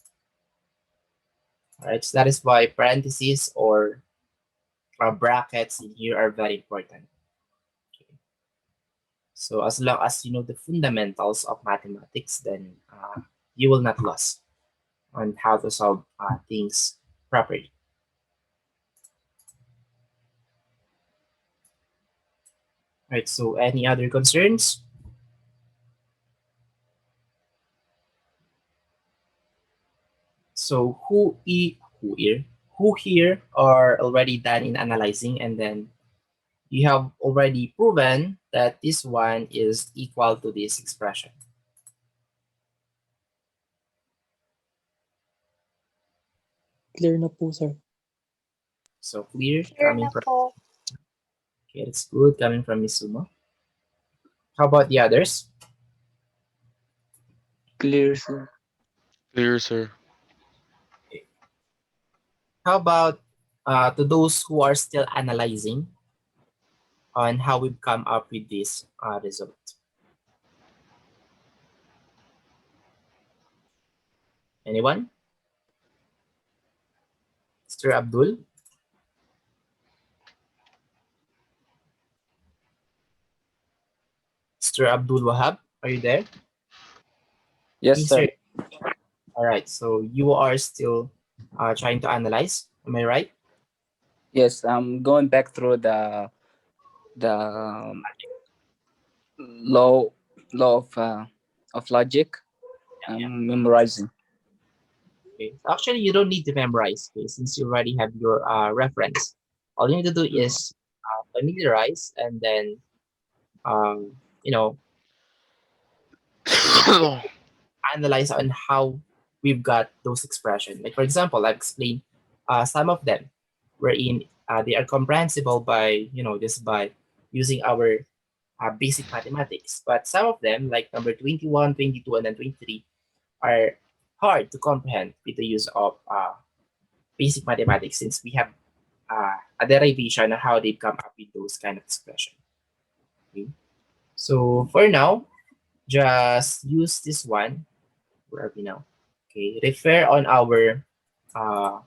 A: all right. So that is why parentheses or brackets in here are very important. So as long as you know the fundamentals of mathematics, then you will not lose on how to solve things properly. Right. So any other concerns? So who here are already done in analyzing, and then you have already proven that this one is equal to this expression.
D: Clear na po, sir.
A: So clear
B: Clear
A: coming
B: na
A: from,
B: po.
A: okay, that's good coming from Misumo. How about the others?
C: Clear, sir.
F: Clear, sir.
A: How about to those who are still analyzing on how we've come up with this result? Anyone? Mr. Abdul? Mr. Abdul Wahab, are you there?
C: Yes,
A: Yes,
C: sir.
A: sir. All right, so you are still trying to analyze, am I right?
C: Yes, I'm going back through the law of logic.
A: Yeah, yeah.
C: I'm memorizing.
A: Okay. Actually, you don't need to memorize, okay, since you already have your reference. All you need to do is familiarize, and then you know, analyze on how we've got those expressions. Like for example, I've explained some of them, wherein they are comprehensible by just by using our basic mathematics. But some of them, like number 21, 22, and then 23, are hard to comprehend with the use of basic mathematics, since we have a derivation on how they come up with those kind of expression. Okay. So for now, just use this one. Where are we now? Okay, refer on our uh,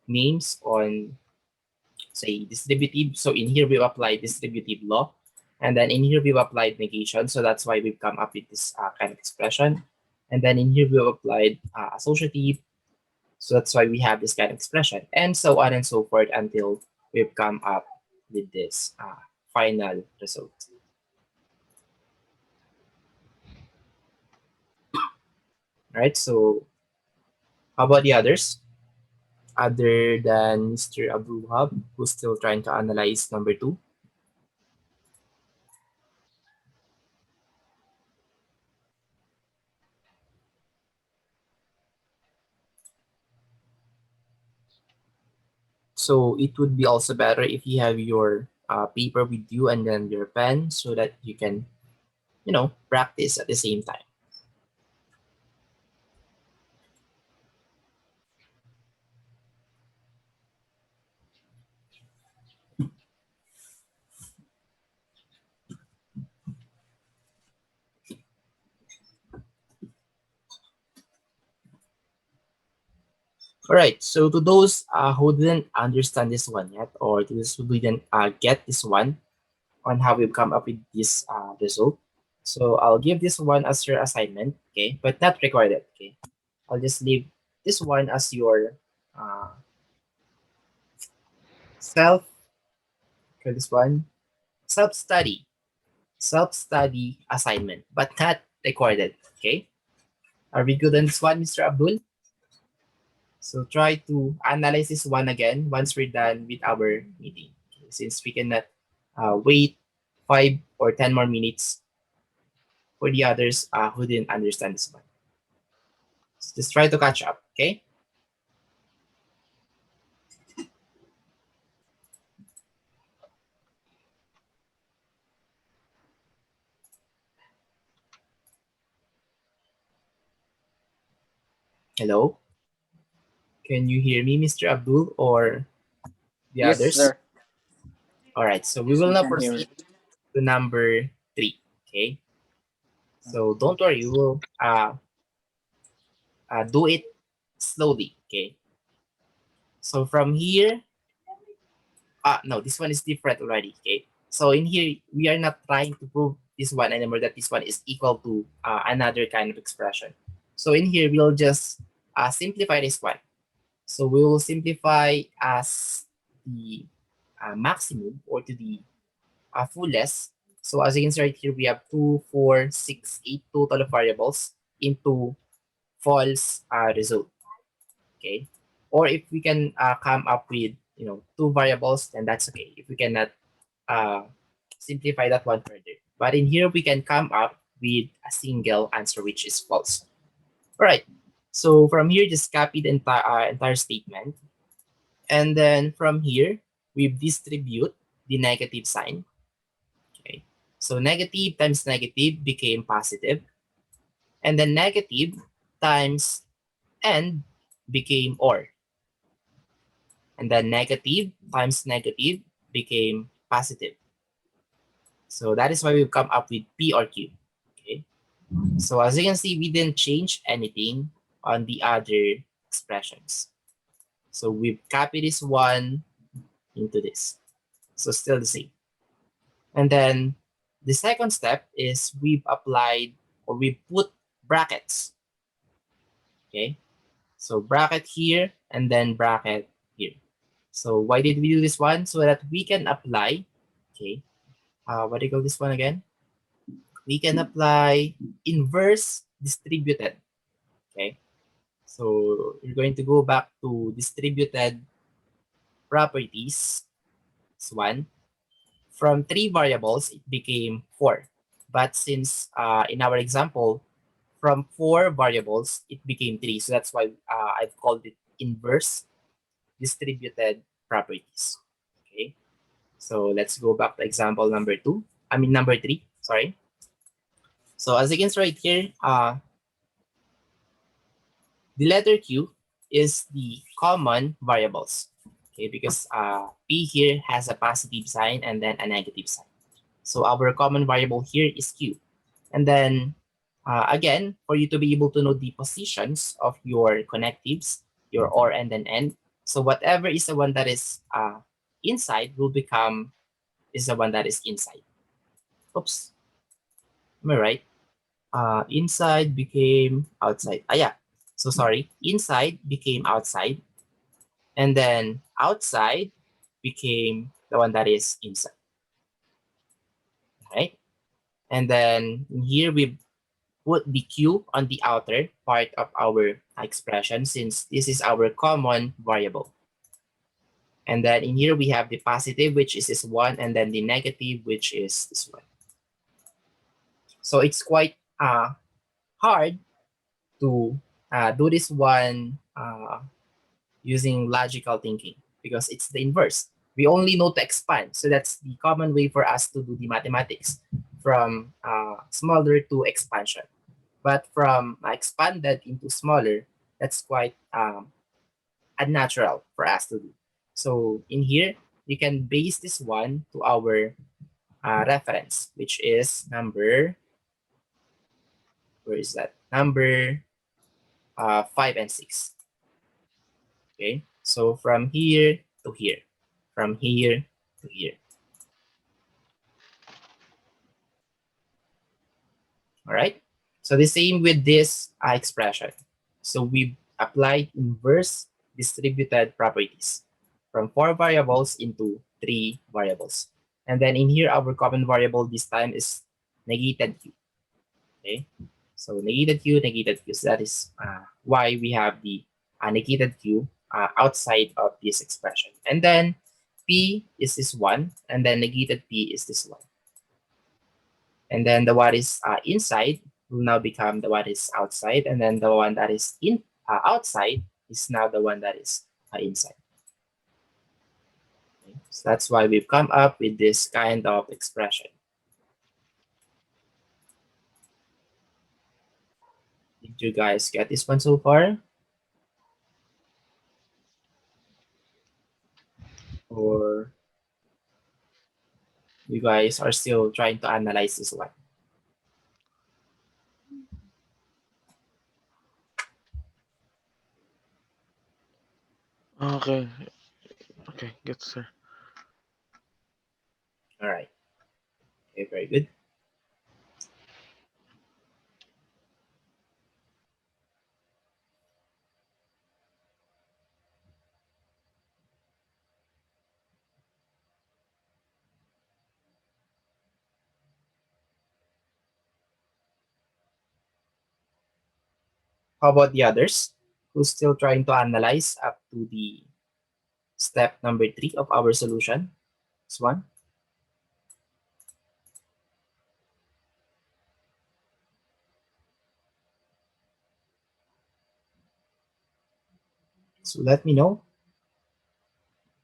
A: names on, say, distributive. So in here we've applied distributive law, and then in here we've applied negation. So that's why we've come up with this kind of expression. And then in here we've applied associative. So that's why we have this kind of expression, and so on and so forth until we've come up with this final result. All right, so how about the others? Other than Mr. Abdul Wahab, who's still trying to analyze number 2. So it would be also better if you have your paper with you and then your pen, so that you can, practice at the same time. All right, so to those who didn't understand this one yet, or to those who didn't get this one on how we've come up with this result, so I'll give this one as your assignment, okay, but not recorded, okay. I'll just leave this one as your uh, self, okay, this one, self-study, self-study assignment, but not recorded, okay. Are we good on this one, Mr. Abdul? So try to analyze this one again once we're done with our meeting. Okay, since we cannot wait 5 or 10 more minutes for the others who didn't understand this one. So just try to catch up, okay? Hello? Can you hear me, Mr. Abdul, or the
C: Yes,
A: others?
C: sir.
A: All right, so we
C: Yes,
A: will
C: we
A: now
C: can hear you.
A: proceed to number 3, okay? So don't worry, we will do it slowly, okay? So from here, no, this one is different already, okay? So in here, we are not trying to prove this one anymore, that this one is equal to another kind of expression. So in here, we'll just simplify this one. So we will simplify as the maximum or to the fullest. So as you can see right here, we have 2, 4, 6, 8 total of variables into false result, okay? Or if we can come up with, two variables, then that's okay. If we cannot uh, simplify that one further. But in here, we can come up with a single answer, which is false. All right. So from here, just copy the entire statement. And then from here, we distribute the negative sign. Okay. So negative times negative became positive. And then negative times and became or. And then negative times negative became positive. So that is why we've come up with P or Q. Okay. So as you can see, we didn't change anything on the other expressions. So we've copied this one into this. So still the same. And then the second step is we've applied or we put brackets. Okay. So bracket here and then bracket here. So why did we do this one? So that we can apply, okay, what do you call this one again? We can apply inverse distributed, okay? So you're going to go back to distributed properties, this one. From 3 variables, it became 4. But since in our example, from 4 variables, it became 3. So that's why I've called it inverse distributed properties, okay? So let's go back to example number 3, sorry. So as you can see right here, the letter Q is the common variables, okay, because P here has a positive sign and then a negative sign. So our common variable here is Q. And then again, for you to be able to know the positions of your connectives, your OR and then AND, so whatever is the one that is inside will become is the one that is inside. Oops, am I right? Inside became outside. Yeah. So sorry. Inside became outside. And then outside became the one that is inside. Right? And then here we put the Q on the outer part of our expression since this is our common variable. And then in here we have the positive, which is this one, and then the negative, which is this one. So it's quite hard to do this one using logical thinking because it's the inverse. We only know to expand. So that's the common way for us to do the mathematics from smaller to expansion. But from expanded into smaller, that's quite unnatural for us to do. So in here, you can base this one to our reference, which is number, where is that? Number 5 and 6. Okay, so from here to here, from here to here. All right, so the same with this expression. So we applied inverse distributed properties from 4 variables into 3 variables. And then in here, our common variable this time is negated q. Okay, so negated q, so that is why we have the negated q outside of this expression. And then p is this one, and then negated p is this one. And then the what is inside will now become the what is outside, and then the one that is outside is now the one that is inside. Okay, so that's why we've come up with this kind of expression. Did you guys get this one so far? Or you guys are still trying to analyze this one?
F: Okay. Okay, gets sir.
A: All right. Okay, very good. How about the others who's still trying to analyze up to the step number 3 of our solution? This one. So let me know,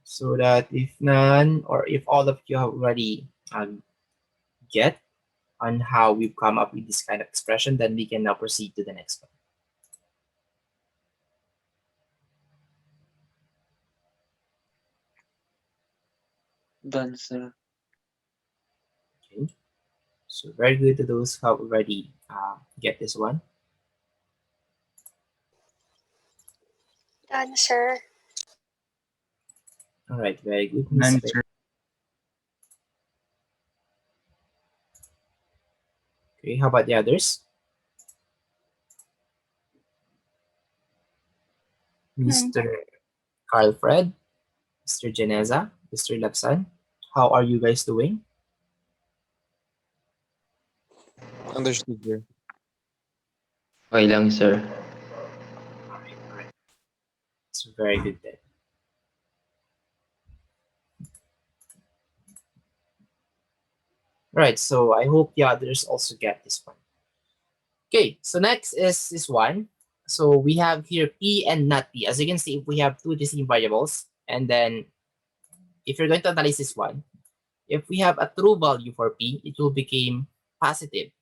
A: so that if none or if all of you have already get on how we've come up with this kind of expression, then we can now proceed to the next one.
D: Done, sir.
A: Okay, so very good to those who have already get this one.
B: Done, sir.
A: All right, very good, Miss
E: None,
A: Faye.
E: sir.
A: Okay, how about the others? Mr. Carl Fred, Mr. Geneza, Mr. Lapsan, how are you guys doing?
G: Understood, sir.
H: Okay lang, sir.
A: All right. It's very good then. All right, so I hope the others also get this one. Okay, so next is this one. So we have here p and not p. As you can see, we have two distinct variables. And then if you're going to analyze this one, if we have a true value for p, it will become positive.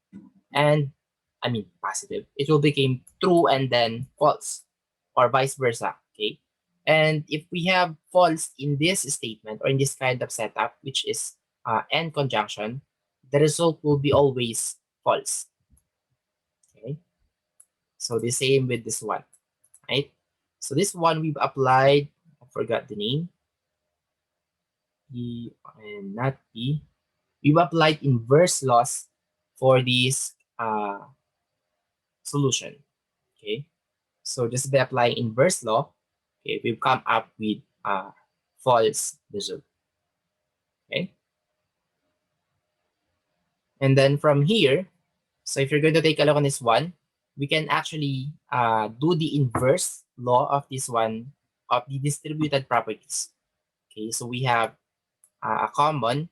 A: And I mean positive. It will become true and then false, or vice versa. Okay. And if we have false in this statement or in this kind of setup, which is and conjunction, the result will be always false. Okay. So the same with this one, right? So this one we've applied, I forgot the name, P and not P. We've applied inverse laws for this solution. Okay. So just by applying inverse law, okay, we've come up with false result. Okay. And then from here, so if you're going to take a look on this one, we can actually do the inverse law of this one, of the distributed properties. Okay, so we have a common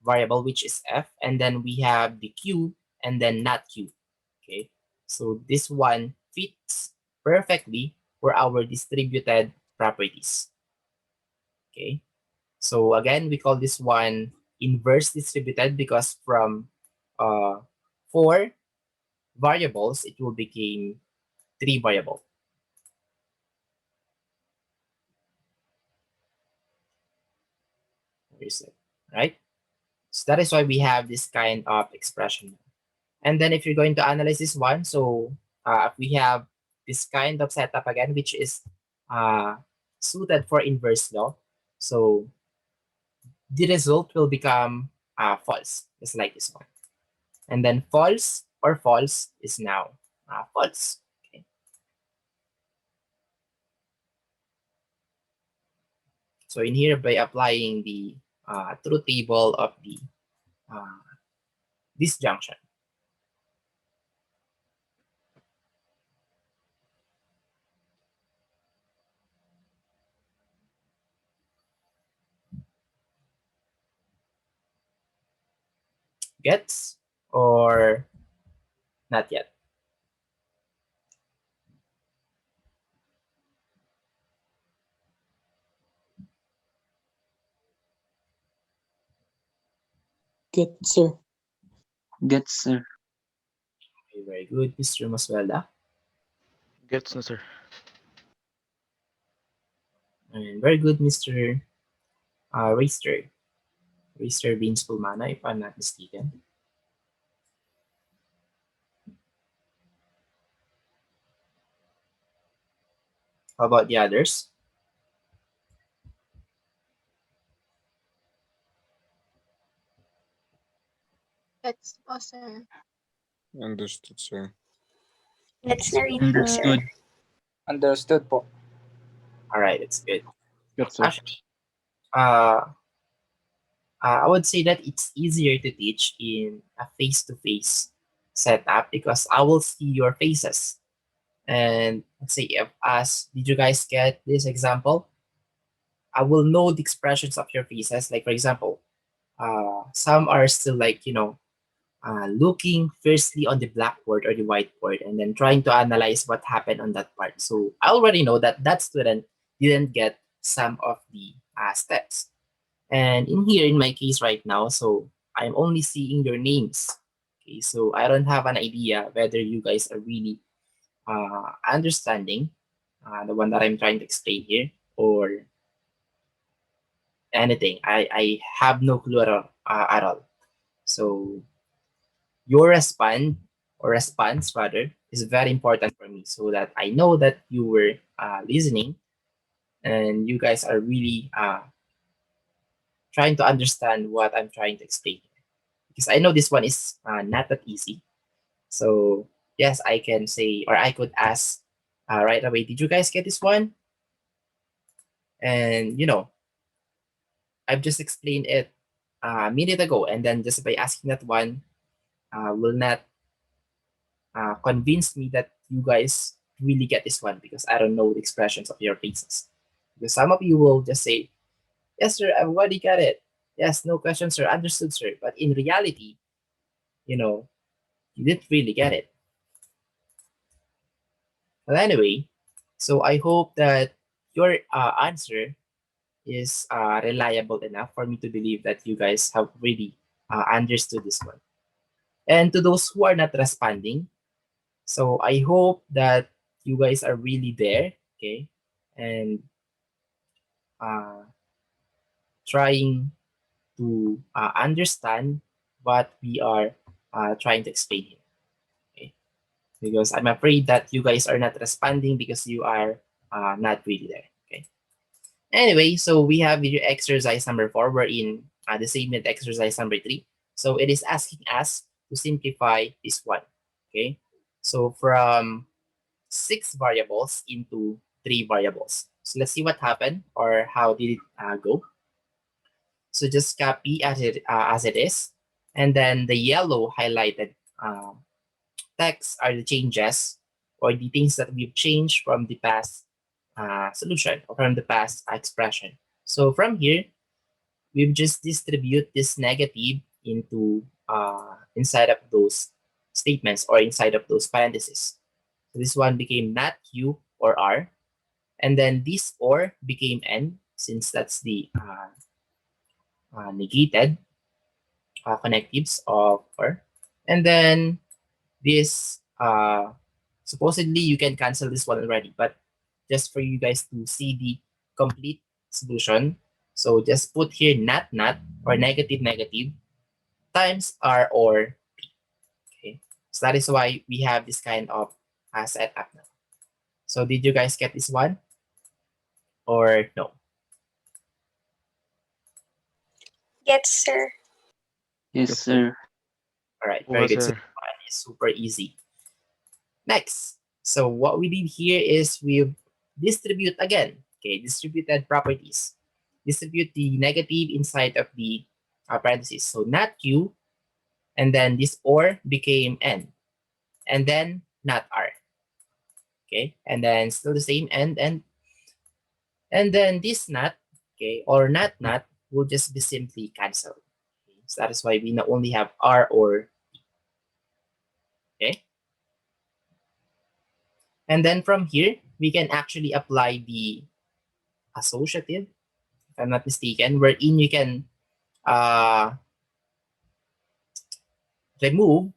A: variable, which is f, and then we have the q, and then not q. Okay, so this one fits perfectly for our distributed properties. Okay, so again, we call this one inverse distributed because from 4 variables, it will become 3 variable. Where is it? Right? So that is why we have this kind of expression. And then if you're going to analyze this one, so we have this kind of setup again, which is suited for inverse law. So the result will become false, just like this one. And then false or false is now false. Okay. So in here, by applying the truth table of the disjunction, gets or not yet?
D: Get, sir. Get, sir.
A: Okay, very good, Mr. Maswelda.
F: Gets na, sir.
A: And very good, Mr. Raster. Raster Beans Pulmana, if I'm not mistaken. How about the others?
B: That's awesome.
G: Understood, sir.
B: Let's narrate,
E: Understood.
B: sir.
C: Understood po.
A: All right, it's good.
F: Gets, sir.
A: Actually, I would say that it's easier to teach in a face-to-face setup because I will see your faces. And let's say if did you guys get this example? I will know the expressions of your faces. Like for example, some are still like, looking firstly on the blackboard or the whiteboard and then trying to analyze what happened on that part. So I already know that that student didn't get some of the steps. And in here, in my case right now, so I'm only seeing your names. Okay, so I don't have an idea whether you guys are really understanding the one that I'm trying to explain here or anything. I have no clue at all. So your response rather is very important for me so that I know that you were listening and you guys are really trying to understand what I'm trying to explain. Because I know this one is not that easy. So yes, I can say or I could ask right away, did you guys get this one? And I've just explained it a minute ago, and then just by asking that one will not convince me that you guys really get this one because I don't know the expressions of your faces. Because some of you will just say, yes, sir, I've already got it. Yes, no question, sir. Understood, sir. But in reality, you didn't really get it. Well, anyway, so I hope that your answer is reliable enough for me to believe that you guys have really understood this one. And to those who are not responding, so I hope that you guys are really there, okay, and uh, trying to understand what we are trying to explain here. Okay? Because I'm afraid that you guys are not responding because you are not really there. Okay. Anyway, so we have video exercise number 4. We're in the same with exercise number 3. So it is asking us to simplify this one. Okay. So from 6 variables into 3 variables. So let's see what happened or how did it go. So just copy as it is. And then the yellow highlighted text are the changes or the things that we've changed from the past solution or from the past expression. So from here, we've just distribute this negative into inside of those statements or inside of those parentheses. So this one became not Q or R. And then this or became N since that's the negated connectives of or. And then this supposedly you can cancel this one already, but just for you guys to see the complete solution, so just put here not or negative times r or p. Okay, so that is why we have this kind of setup now. So did you guys get this one? or no?
B: Yes, sir.
D: Yes,
F: Yes,
D: sir.
A: All right, very
F: Okay,
A: good. So
F: sir.
A: this one is super easy. Next, so what we did here is we distribute again. Okay, distributed properties. Distribute the negative inside of the parentheses. So not Q, and then this or became N, and then not R. Okay, and then still the same and then this not, okay, or not will just be simply cancelled. Okay? So that is why we not only have R or T. Okay. And then from here, we can actually apply the associative, if I'm not mistaken, wherein you can remove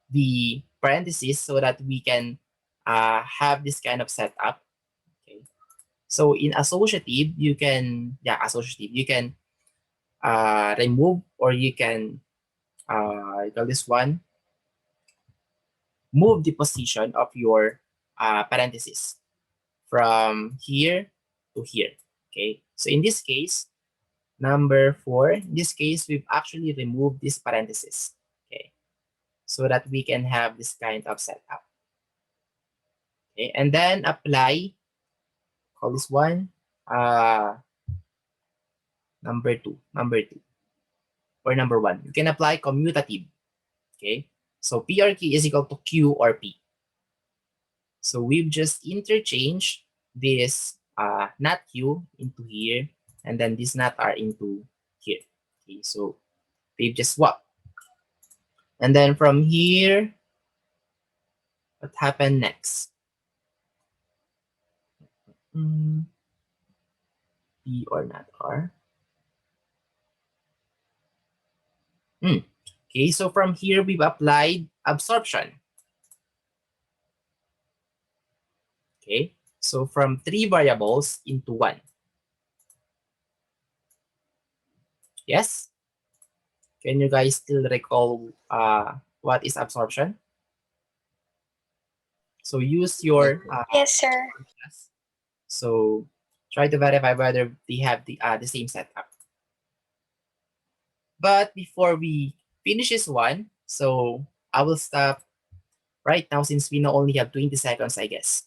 A: the parentheses so that we can have this kind of setup. Okay. So in associative, you can, associative, you can remove, or you can call this one, move the position of your parentheses from here to here. Okay. So in this case, number 4, in this case, we've actually removed this parenthesis, okay, so that we can have this kind of setup. Okay, and then apply, call this one, number 2, or number 1. You can apply commutative, okay? So P or Q is equal to Q or P. So we've just interchanged this not Q into here, and then this not R into here. Okay, so they've just swapped. And then from here, what happened next? P or not R. Okay, so from here, we've applied absorption. Okay, so from 3 variables into 1. Yes? Can you guys still recall what is absorption? So use your
B: Yes, sir.
A: class. So try to verify whether they have the same setup. But before we finish this one, so I will stop right now since we now only have 20 seconds, I guess.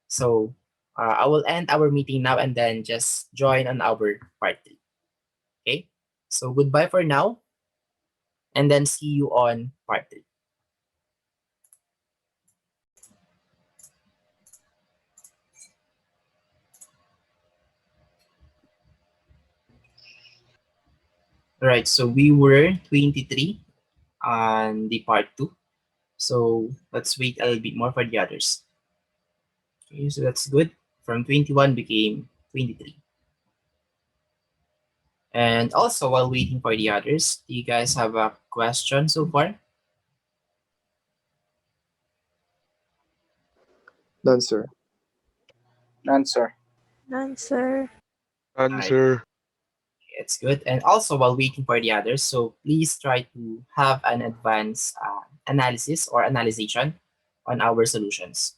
A: So I will end our meeting now and then just join on our part 3. Okay? So goodbye for now, and then see you on part 3. All right, so we were 23 on the part 2. So let's wait a little bit more for the others. Okay, so that's good. From 21 became 23. And also, while waiting for the others, do you guys have a question so far?
G: Done, sir.
C: None, sir.
I: None, sir.
F: Answer.
A: It's good. And also, while waiting for the others, so please try to have an advanced analysis or analyzation on our solutions.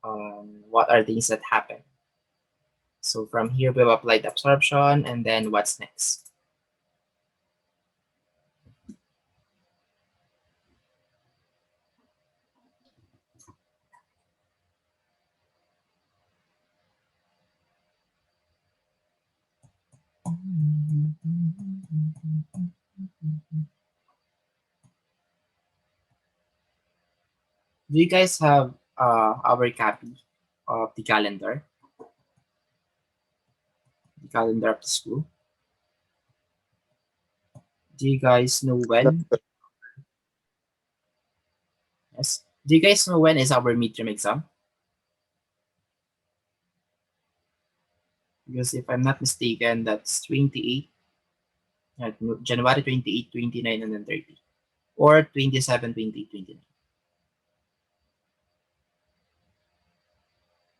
A: What are things that happen? So from here, we've applied absorption, and then what's next? Do you guys have our copy of the calendar? The calendar of the school? Do you guys know when? Yes. Do you guys know when is our midterm exam? Because if I'm not mistaken, that's 28, January 28, 29, and then 30. Or 27, 28, 29.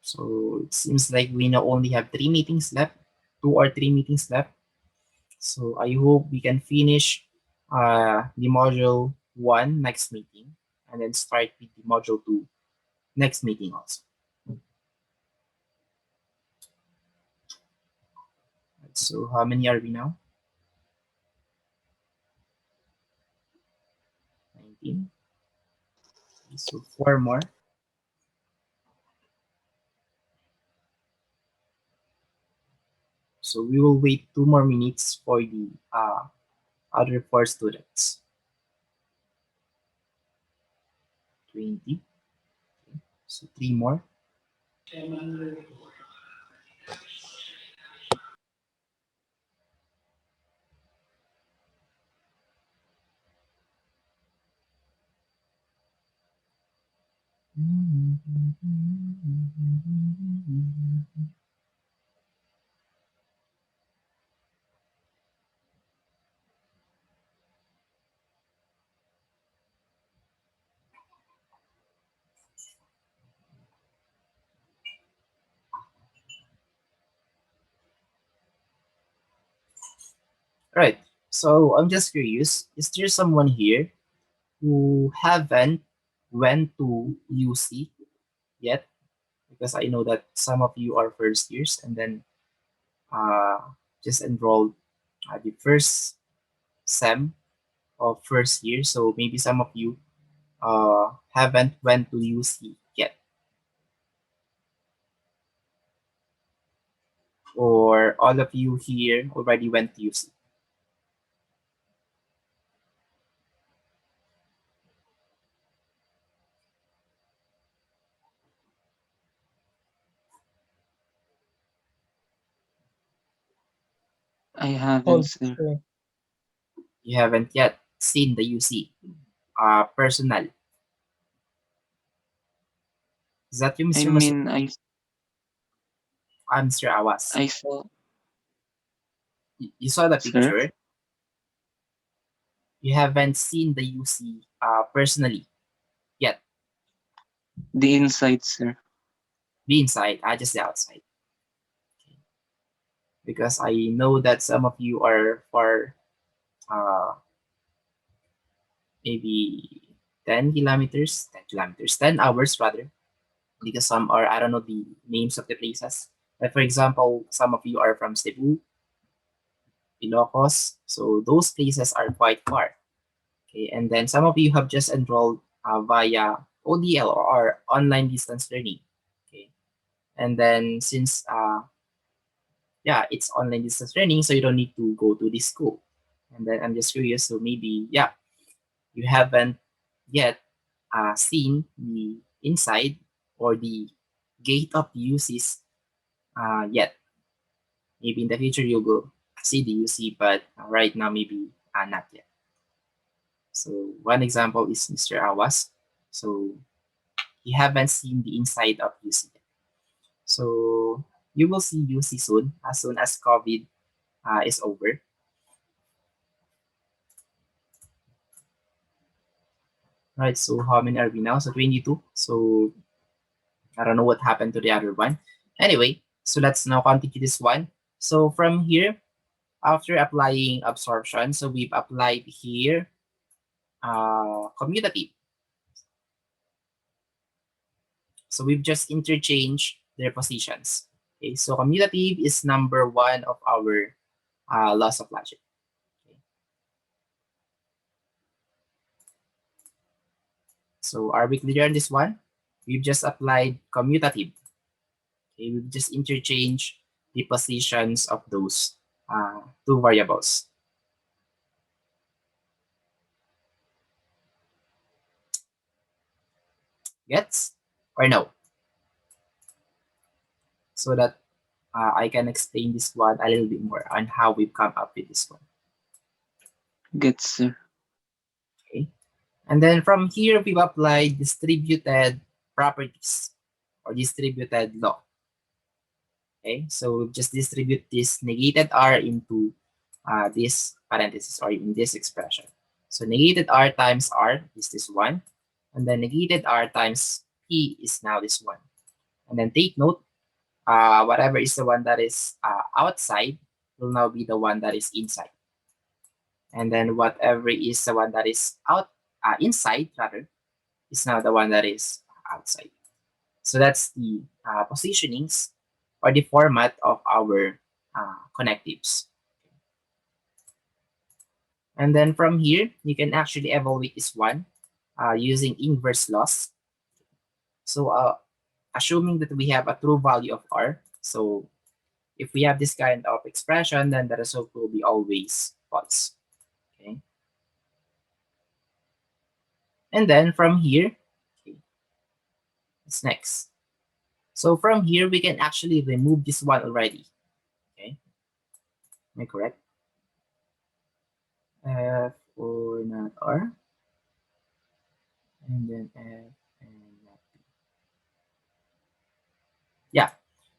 A: So it seems like we now only have 3 meetings left, 2 or 3 meetings left. So I hope we can finish the module 1 next meeting, and then start with the module 2 next meeting also. So how many are we now? 19. Okay, so 4 more. So we will wait 2 more minutes for the other 4 students. 20. Okay, so 3 more. Right. So I'm just curious, is there someone here who haven't went to UC yet? Because I know that some of you are first years and then uh, just enrolled the first sem of first year. So maybe some of you haven't went to UC yet, or all of you here already went to UC.
D: I haven't,
C: All,
D: sir.
C: sir.
A: You haven't yet seen the UC personal. Is that you,
D: I
A: Mr. Masu?
D: mean,
A: I'm Mr. Awas.
D: I saw,
A: You saw the
D: sir,
A: picture. You haven't seen the UC personally yet.
D: the inside, sir.
A: Be inside, just the outside. Because I know that some of you are for uh, maybe 10 kilometers, 10 kilometers, 10 hours rather. Because some are, I don't know the names of the places. Like for example, some of you are from Cebu, Ilocos. So those places are quite far. Okay, and then some of you have just enrolled via ODL or online distance learning. Okay, and then since yeah, it's online distance learning, so you don't need to go to this school. And then I'm just curious, so maybe yeah, you haven't yet seen the inside or the gate of the UCs yet. Maybe in the future you'll go see the UC, but right now maybe not yet. So one example is Mr. Awas. So he haven't seen the inside of UC yet. So you will see UC soon as COVID is over. Right, so how many are we now? So 22. So I don't know what happened to the other one. Anyway, so let's now continue this one. So from here, after applying absorption, so we've applied here commutative. So we've just interchanged their positions. Okay, so commutative is number 1 of our laws of logic. Okay. So are we clear on this one? We've just applied commutative. Okay, we've just interchanged the positions of those 2 variables. Gets or no? So that I can explain this one a little bit more on how we've come up with this one.
D: Gets, sir.
A: Okay, and then from here we've applied distributed properties or distributed law. Okay, so we'll just distribute this negated r into this parenthesis or in this expression. So negated r times r is this one, and then negated r times p is now this one. And then take note, whatever is the one that is outside will now be the one that is inside. And then whatever is the one that is inside rather is now the one that is outside. So that's the positionings or the format of our connectives. And then from here, you can actually evaluate this one using inverse loss. So assuming that we have a true value of R, so if we have this kind of expression, then the result will be always false. Okay. And then from here, okay, what's next? So from here, we can actually remove this one already. Okay. Am I correct? F or not R. And then F and not P. Yeah.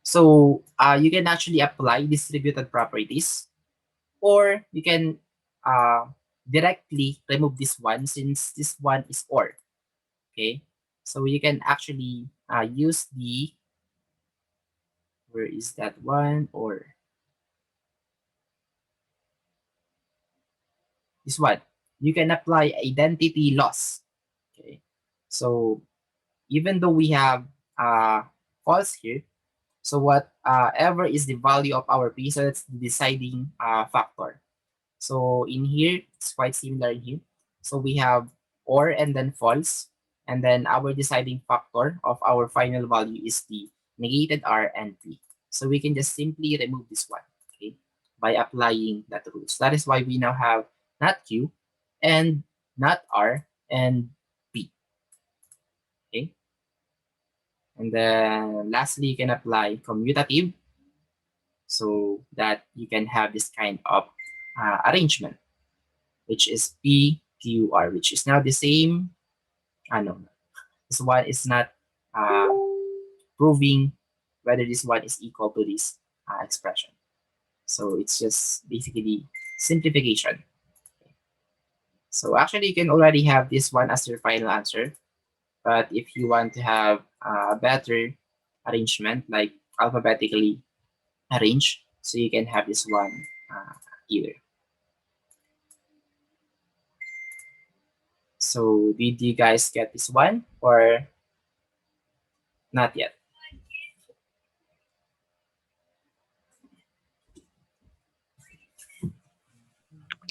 A: So you can actually apply distributed properties, or you can directly remove this one since this one is OR. Okay. So you can actually use the, where is that one, or this one. You can apply identity loss. Okay. So even though we have false here, so whatever is the value of our P, so that's the deciding factor. So in here, it's quite similar in here. So we have OR and then false, and then our deciding factor of our final value is the negated R and P. So we can just simply remove this one, okay, by applying that rule. So that is why we now have not Q and not R and P, okay. And then lastly, you can apply commutative so that you can have this kind of arrangement, which is PQR, which is now the same. No, this one is not proving whether this one is equal to this expression. So it's just basically simplification. So actually, you can already have this one as your final answer. But if you want to have a better arrangement, like alphabetically arranged, so you can have this one either. So did you guys get this one or not yet?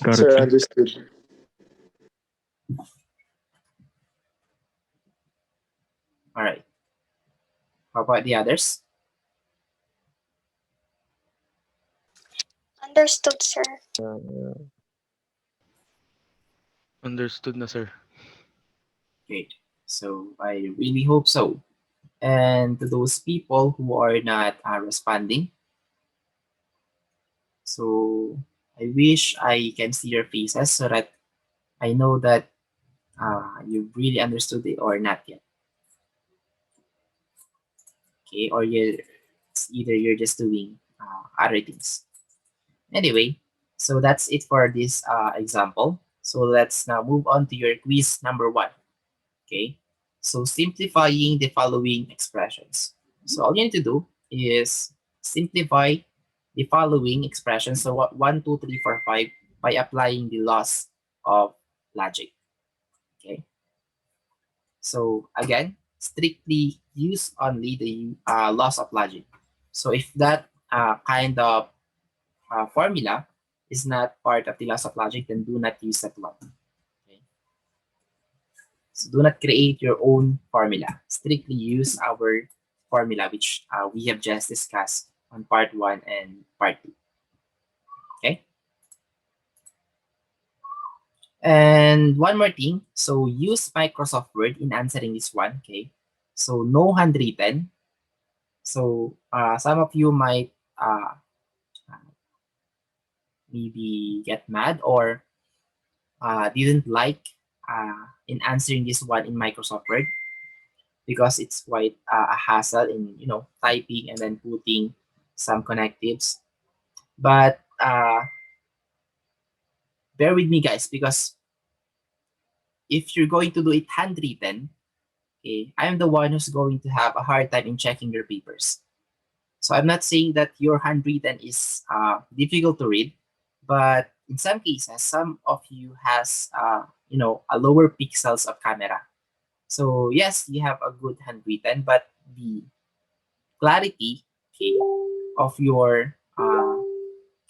F: Got it,
G: Sir,
F: sir.
G: understood.
A: All right. How about the others?
B: Understood, sir.
F: Understood na, sir.
A: Great. So I really hope so. And to those people who are not responding, so I wish I can see your faces so that I know that you really understood it or not yet. Okay, or it's either you're just doing other things. Anyway, so that's it for this example. So let's now move on to your quiz number 1. Okay, so simplifying the following expressions. So all you need to do is simplify the following expressions. So what 1, 2, 3, 4, 5 by applying the laws of logic. Okay. So again, strictly use only the laws of logic. So if that kind of formula is not part of the laws of logic, then do not use that one. Okay. So do not create your own formula. Strictly use our formula, which we have just discussed on part 1 and part 2. Okay. And one more thing. So use Microsoft Word in answering this one. Okay. So no handwritten. So some of you might maybe get mad or didn't like in answering this one in Microsoft Word because it's quite a hassle in typing and then putting some connectives. But bear with me, guys, because if you're going to do it handwritten, okay, I'm the one who's going to have a hard time in checking your papers. So I'm not saying that your handwritten is difficult to read, but in some cases, some of you has a lower pixels of camera. So yes, you have a good handwritten, but the clarity, okay, of your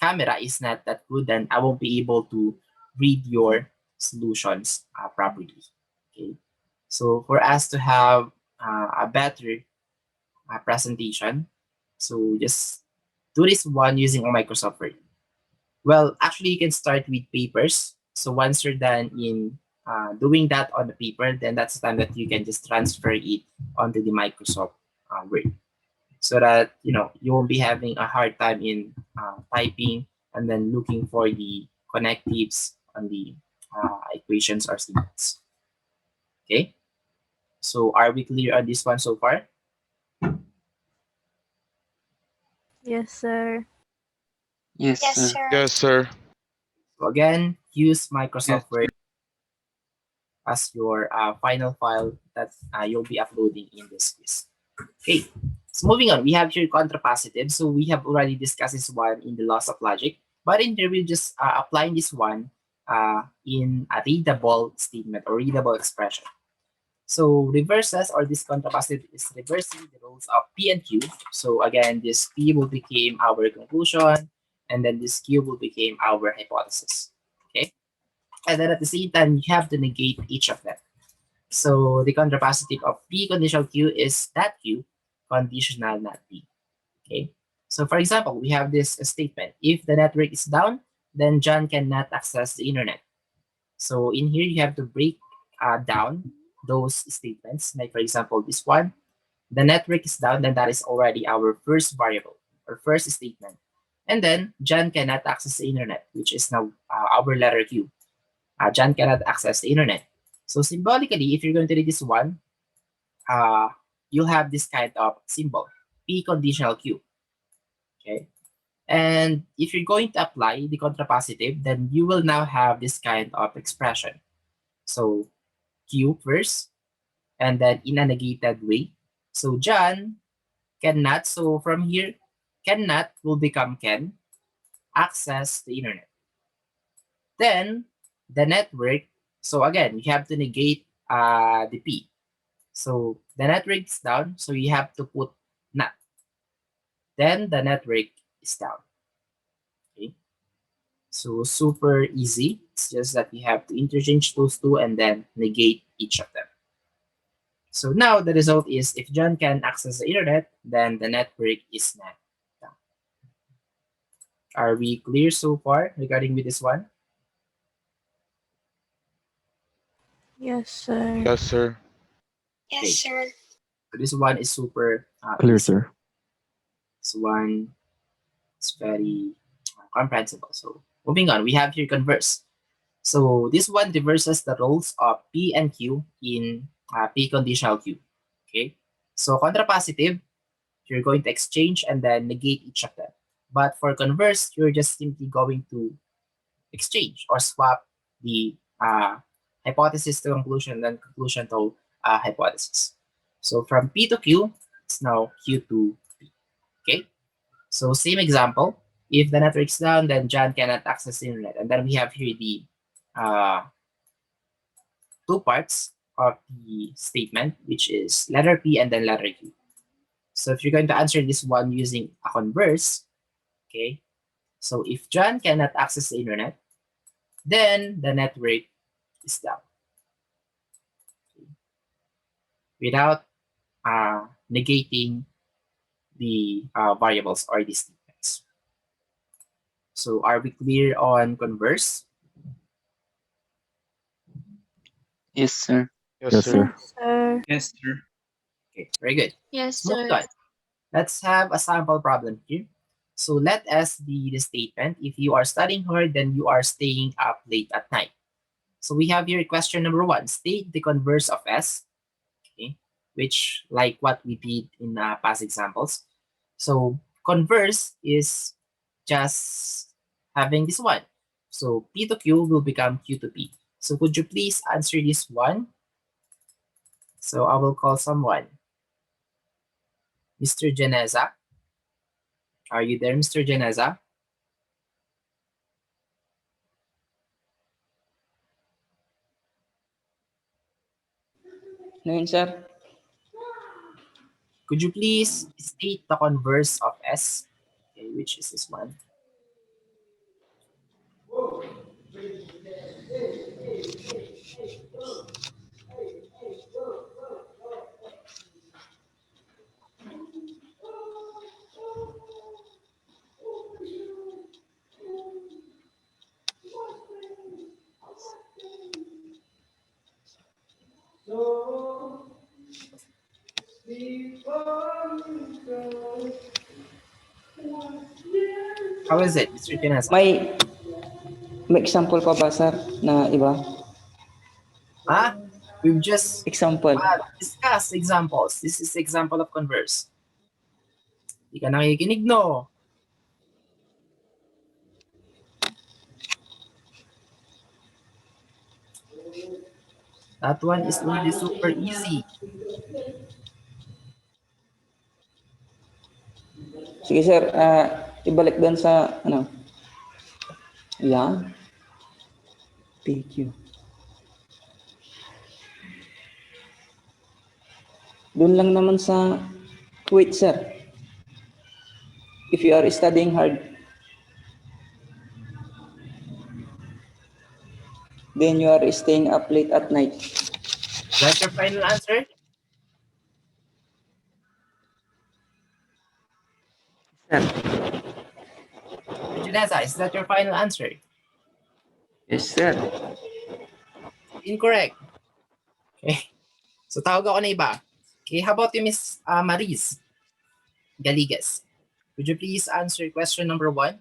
A: camera is not that good, then I won't be able to read your solutions properly. Okay, so for us to have a better presentation, so just do this one using a Microsoft Word. Well, actually, you can start with papers. So once you're done in doing that on the paper, then that's the time that you can just transfer it onto the Microsoft Word, so that you won't be having a hard time in typing and then looking for the connectives on the equations or statements. Okay, so are we clear on this one so far?
I: Yes, sir.
D: Yes,
B: Yes,
D: sir.
B: sir.
F: Yes, sir.
A: So again, use Microsoft
E: Yes.
A: Word as your final file that you'll be uploading in this quiz. Okay, so moving on, we have here contrapositive. So we have already discussed this one in the laws of logic, but in here we're just applying this one in a readable statement or readable expression. So reverses, or this contrapositive is reversing the roles of P and Q. So again, this P will become our conclusion, and then this Q will become our hypothesis. Okay, and then at the same time, you have to negate each of them. So the contrapositive of P conditional Q is that Q conditional not P. Okay. So for example, we have this statement: if the network is down, then John cannot access the internet. So in here, you have to break down those statements. Like for example, this one: the network is down, then that is already our first variable or first statement. And then John cannot access the internet, which is now our letter Q. John cannot access the internet. So symbolically, if you're going to read this one, you'll have this kind of symbol, P conditional Q. Okay. And if you're going to apply the contrapositive, then you will now have this kind of expression. So Q first, and then in a negated way. So John cannot, so from here, cannot will become can access the internet. Then the network, so again, you have to negate the P. So the network is down, so you have to put not. Then the network is down. Okay. So super easy. It's just that you have to interchange those two and then negate each of them. So now the result is if John can access the internet, then the network is not down. Are we clear so far regarding with this one?
I: Yes, sir.
F: Yes, sir.
B: Yes,
A: Okay.
B: sir.
A: So this one is super
J: Clear,
A: easy.
J: sir.
A: This one is very comprehensible. So moving on, we have here converse. So this one reverses the roles of P and Q in P conditional Q. Okay. So contrapositive, you're going to exchange and then negate each of them. But for converse, you're just simply going to exchange or swap the hypothesis to conclusion, then conclusion to hypothesis. So from P to Q, it's now Q to P. Okay. So same example. If the network is down, then John cannot access the internet. And then we have here the two parts of the statement, which is letter P and then letter Q. So if you're going to answer this one using a converse, okay, so if John cannot access the internet, then the network is down. Okay. Without negating the variables or the statements. So are we clear on converse?
D: Yes, sir.
F: Yes,
J: Yes,
F: sir.
J: sir.
I: Yes, sir.
E: Yes, sir.
A: Okay, very good.
B: Yes,
A: Moving
B: sir.
A: on. Let's have a sample problem here. So let S be the statement. If you are studying hard, then you are staying up late at night. So we have here question number 1. State the converse of S, okay, which like what we did in past examples. So converse is just having this one. So P to Q will become Q to P. So could you please answer this one? So I will call someone. Mr. Geneza. Are you there, Mr. Geneza?
K: Ano yun, sir?
A: Could you please state the converse of S? Okay, which is this one? How is it, Mr. Pinasa?
J: May example pa ba, sir, na iba?
A: We've just
J: Example.
A: discussed examples. This is example of converse. Di ka nakikinig, no? That one is really super easy.
J: Sige, sir. Ibalik doon sa, yan. PQ. Doon lang naman sa wait, sir. If you are studying hard, then you are staying up late at night.
A: Is that your final answer?
J: Sir.
A: Janessa, is that your final answer?
J: Yes, sir.
A: Incorrect. Okay. So tawag ako na iba. Okay, how about you, Miss Maris Galigas? Would you please answer question number 1?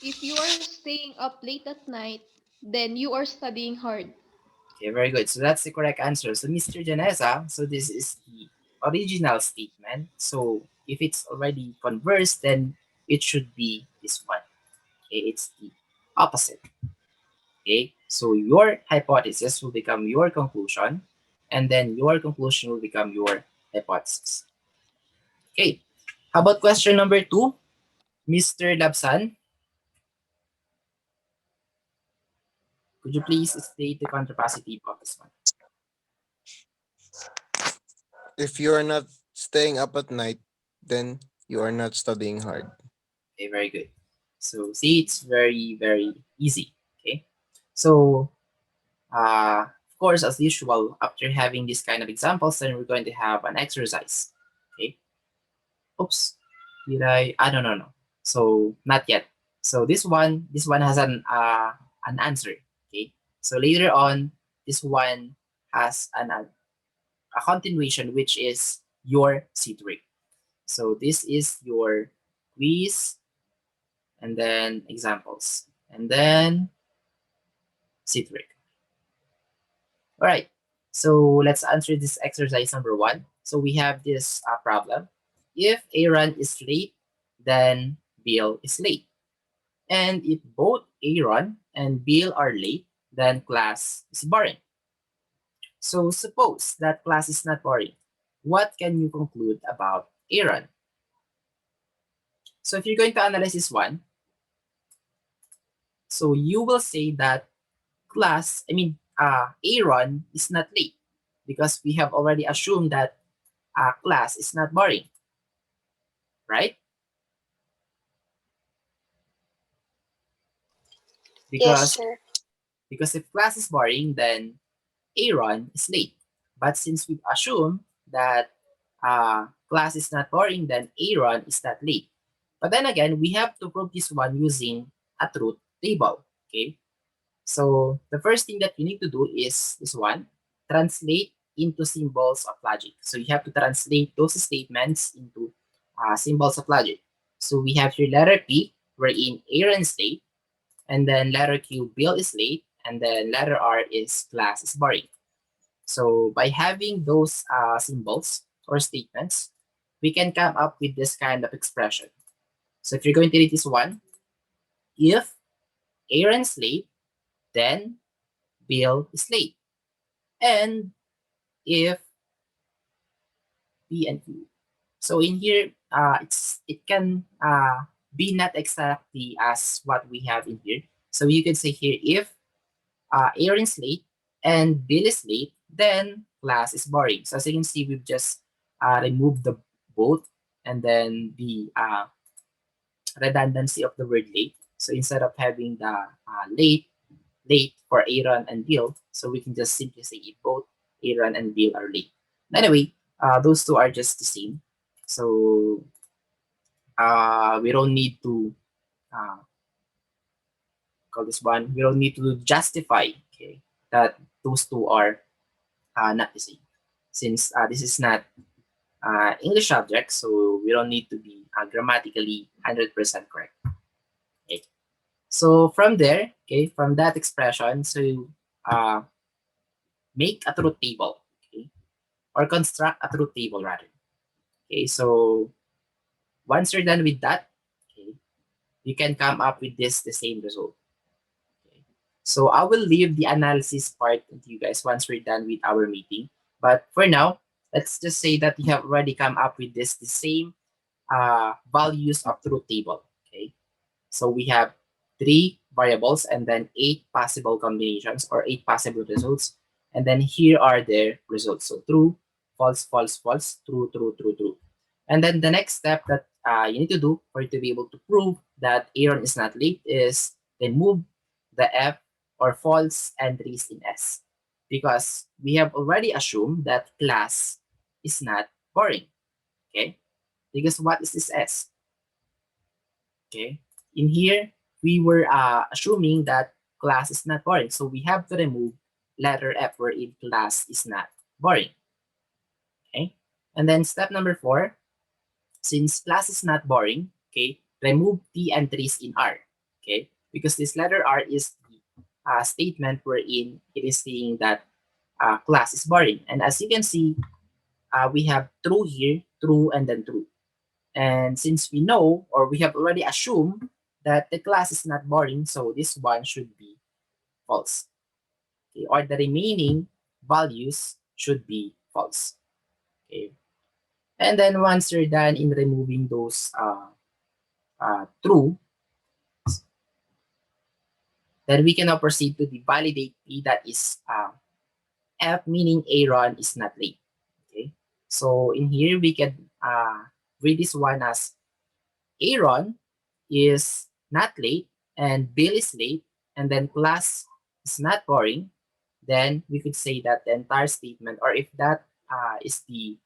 K: If you are staying up late at night, then you are studying hard.
A: Okay, very good. So that's the correct answer. So Mr. Janessa, so this is the original statement. So if it's already conversed, then it should be this one. Okay, it's the opposite. Okay, so your hypothesis will become your conclusion, and then your conclusion will become your hypothesis. Okay, how about question number 2, Mr. Labsan? Could you please state the contrapositive of this one?
G: If you are not staying up at night, then you are not studying hard.
A: Okay, very good. So see, it's very, very easy. Okay, so of course, as usual, after having this kind of examples, then we're going to have an exercise. Okay. Oops, did I? No. So not yet. So this one has an answer. Okay. So later on, this one has a continuation, which is your C3. So this is your quiz, and then examples, and then C3. All right. So let's answer this exercise number 1. So we have this problem. If Aaron is late, then Bill is late. And if both Aaron and Bill are late, then class is boring. So suppose that class is not boring. What can you conclude about Aaron? So if you're going to analyze this one, so you will say that Aaron is not late because we have already assumed that class is not boring, right?
B: Yes, sir.
A: Because if class is boring, then Aaron is late. But since we've assumed that class is not boring, then Aaron is not late. But then again, we have to prove this one using a truth table, okay? So the first thing that you need to do is this one, translate into symbols of logic. So you have to translate those statements into symbols of logic. So we have here letter P, wherein Aaron is late, and then letter Q, Bill is late, and then letter R is class is boring. So by having those symbols or statements, we can come up with this kind of expression. So if you're going to read this one, if Aaron's late, then Bill is late. And if P and Q. So in here, it can be not exactly as what we have in here. So you can say here, if Aaron's late and Bill is late, then class is boring. So as you can see, we've just removed the both and then the redundancy of the word late. So instead of having the late for Aaron and Bill, so we can just simply say if both Aaron and Bill are late. Anyway, those two are just the same. So we don't need to call this one. We don't need to justify, okay, that those two are not the same. since this is not English subject, so we don't need to be grammatically 100% correct. Okay. So from there, okay, from that expression, so make a truth table, okay, or construct a truth table rather. Okay, so once you're done with that, okay, you can come up with the same result. Okay. So I will leave the analysis part to you guys once we're done with our meeting. But for now, let's just say that you have already come up with the same values of truth table. Okay, so we have 3 variables and then 8 possible combinations or 8 possible results, and then here are their results. So true, false, false, false, true, true, true, true. And then the next step that you need to do for you to be able to prove that Aaron is not late is remove the F or false entries in S, because we have already assumed that class is not boring. Okay, because what is this S? Okay, in here we were assuming that class is not boring, so we have to remove letter F wherein class is not boring. Okay, and then step number 4, since class is not boring, okay, remove the entries in R. Okay, because this letter R is the statement wherein it is saying that class is boring, and as you can see, we have true here, true, and then true. And since we know, or we have already assumed that the class is not boring, so this one should be false. Okay, or the remaining values should be false. Okay, and then once you're done in removing those true, then we can now proceed to the validate P, that is F, meaning Aaron is not late. Okay, so in here we can read this one as Aaron is not late and Bill is late, and then class is not boring, then we could say that the entire statement, or if that is the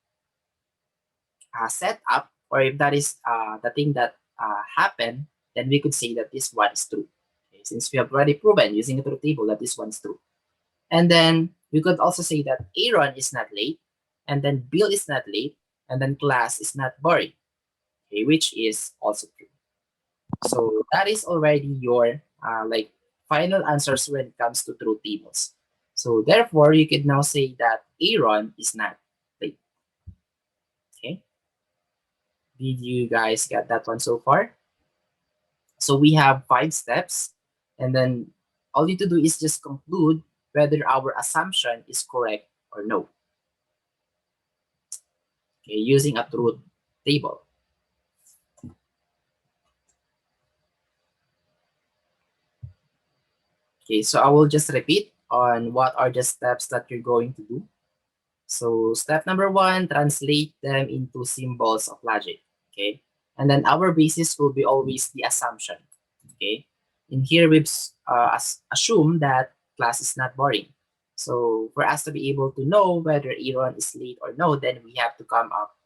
A: setup, or if that is the thing that happened, then we could say that this one is true. Okay, since we have already proven using a truth table that this one's true. And then we could also say that Aaron is not late, and then Bill is not late, and then class is not boring, okay, which is also true. So that is already your like final answers when it comes to truth tables. So therefore, you could now say that Aaron is not late. Okay. Did you guys get that one so far? So we have 5 steps, and then all you need to do is just conclude whether our assumption is correct or no. Okay, using a truth table. Okay, so I will just repeat on what are the steps that you're going to do. So step number 1, translate them into symbols of logic. Okay, and then our basis will be always the assumption. Okay, in here we've assumed that class is not boring. So for us to be able to know whether Aaron is late or no, then we have to come up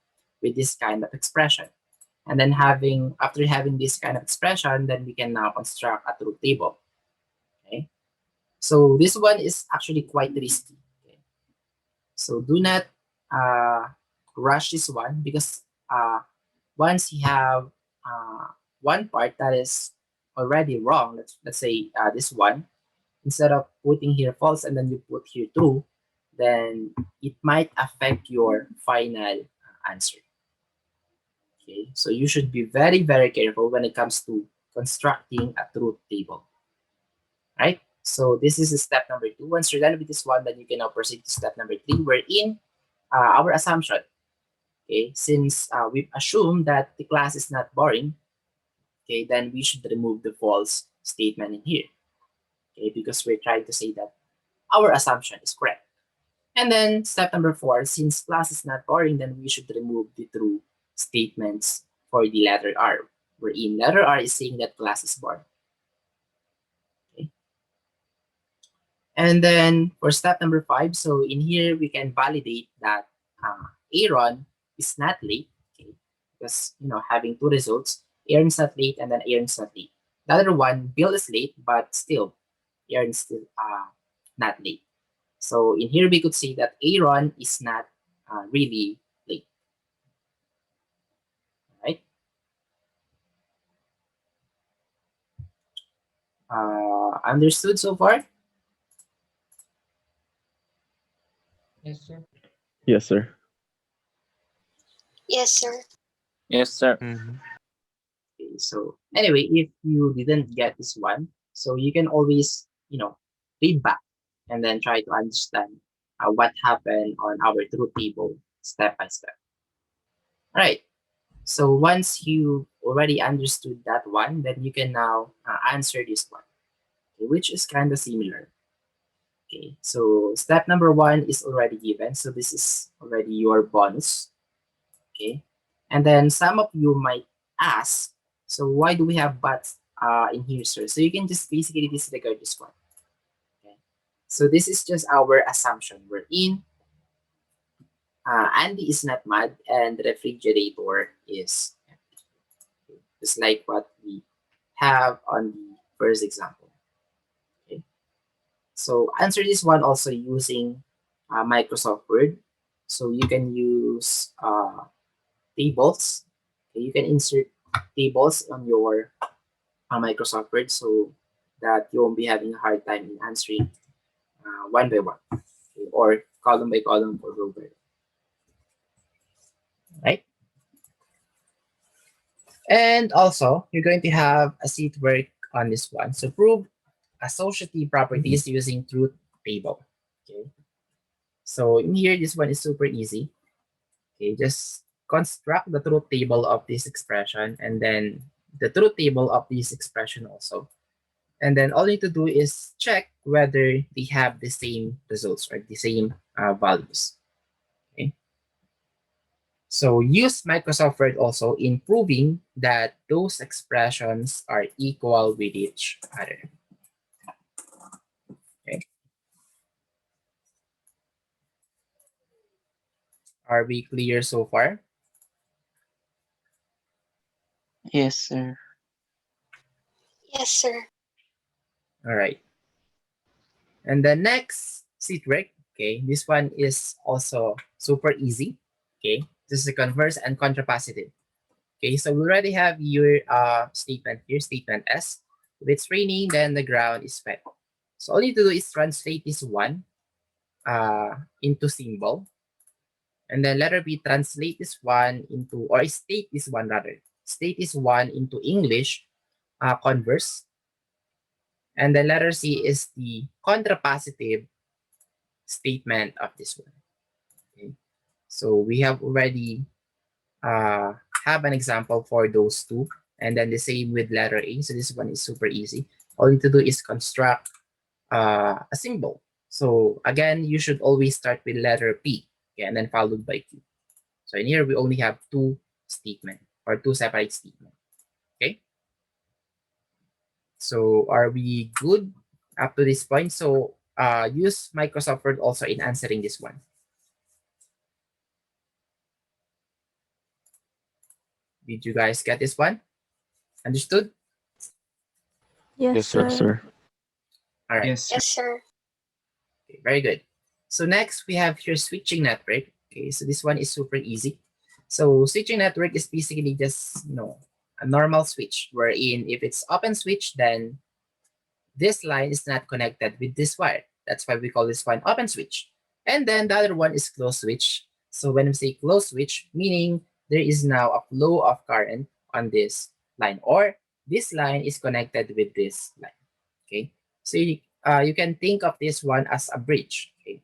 A: with this kind of expression. And then after having this kind of expression, then we can now construct a truth table. Okay, so this one is actually quite risky. Okay? So do not rush this one, because once you have one part that is already wrong, let's say this one, instead of putting here false and then you put here true, then it might affect your final answer. Okay, so you should be very, very careful when it comes to constructing a truth table. Right? So this is step number 2. Once you're done with this one, then you can now proceed to step number 3, wherein our assumption. Okay, since we've assumed that the class is not boring, okay, then we should remove the false statement in here. Okay, because we're trying to say that our assumption is correct. And then step number 4, since class is not boring, then we should remove the true statements for the letter R, wherein letter R is saying that class is boring. Okay. And then for step number 5, so in here we can validate that Aaron is not late. Okay, because having 2 results, Aaron's not late and then Aaron's not late. The other one, Bill is late, but still Aaron's still not late. So in here we could say that Aaron is not really late. Right? Understood so far?
H: Yes, sir.
F: Yes, sir.
B: Yes, sir.
C: Yes, sir.
A: Okay, so anyway, if you didn't get this one, so you can always, read back and then try to understand what happened on our truth table step by step. All right. So once you already understood that one, then you can now answer this one, okay, which is kind of similar. Okay, so step number one is already given. So this is already your bonus. Okay, and then some of you might ask, so why do we have buts in here, sir? So you can just basically disregard this one. Okay, so this is just our assumption. We're in. Andy is not mad, and the refrigerator is empty. Okay, just like what we have on the first example. Okay, so answer this one also using Microsoft Word. So you can use tables. Okay, you can insert tables on your Microsoft Word so that you won't be having a hard time in answering one by one, okay, or column by column or row by row. Right? And also, you're going to have a seat work on this one. So prove associative properties using truth table. Okay. So in here, this one is super easy. Okay, just construct the truth table of this expression and then the truth table of this expression also. And then all you need to do is check whether they have the same results or the same values. Okay. So use Microsoft Word also in proving that those expressions are equal with each other. Okay. Are we clear so far?
D: Yes, sir.
B: Yes, sir.
A: All right. And the next seat work, okay, this one is also super easy. Okay, this is a converse and contrapositive. Okay, so we already have your statement here, statement S. If it's raining, then the ground is wet. So all you need to do is translate this one into symbol. And then letter B, translate this one into, or state this one rather. State this one into English, converse. And then letter C is the contrapositive statement of this one. Okay. So we have already have an example for those two. And then the same with letter A. So this one is super easy. All you need to do is construct a symbol. So again, you should always start with letter P, okay, and then followed by Q. So in here, we only have two statements or two separate statements. Okay. So are we good up to this point? So use Microsoft Word also in answering this one. Did you guys get this one? Understood?
I: Yes,
F: Yes, sir.
I: sir.
A: All right.
E: Yes, sir.
B: Yes, sir.
A: Okay, very good. So next we have here switching network. Okay, so this one is super easy. So switching network is basically just a normal switch wherein if it's open switch, then this line is not connected with this wire. That's why we call this one open switch. And then the other one is closed switch. So when we say closed switch, meaning there is now a flow of current on this line, or this line is connected with this line. Okay, so you can think of this one as a bridge. Okay,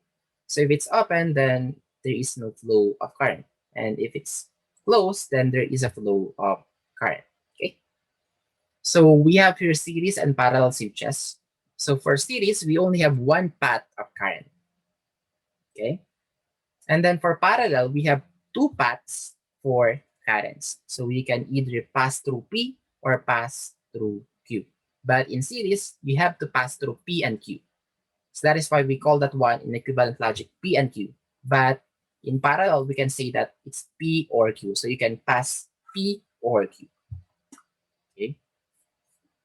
A: so if it's open, then there is no flow of current, and if it's closed, then there is a flow of current. Okay, so we have here series and parallel switches. So for series, we only have one path of current. Okay, and then for parallel, we have two paths for currents. So we can either pass through P or pass through Q. But in series, we have to pass through P and Q. So that is why we call that one in equivalent logic P and Q. But in parallel, we can say that it's P or Q. So you can pass P or Q. Okay.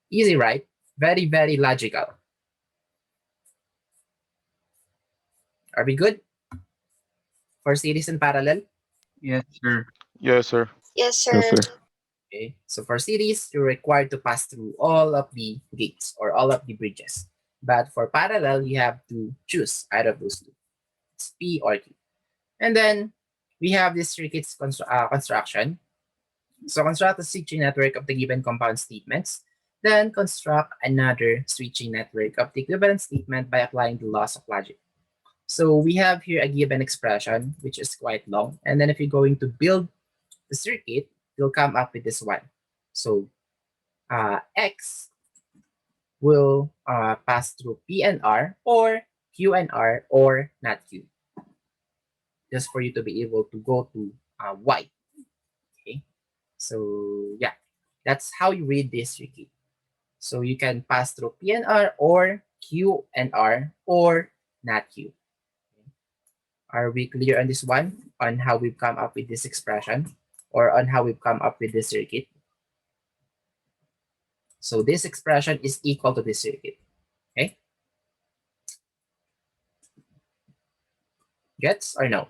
A: Easy, right? Very, very logical. Are we good? for series and parallel?
E: Yes, sir.
F: Yes, sir.
B: Yes, sir.
L: Yes, sir.
A: Okay, so for series, you're required to pass through all of the gates or all of the bridges. But for parallel, you have to choose either of those two. It's P or Q. And then we have this circuit's construction. So construct a switching network of the given compound statements. Then construct another switching network of the equivalent statement by applying the laws of logic. So we have here a given expression, which is quite long. And then if you're going to build the circuit, you'll come up with this one. So X will pass through P and R, or Q and R, or not Q. Just for you to be able to go to Y. Okay. So yeah, that's how you read this circuit. So you can pass through P and R, or Q and R, or not Q. Are we clear on this one? On how we've come up with this expression, or on how we've come up with this circuit? So this expression is equal to this circuit. Okay? Gets or no?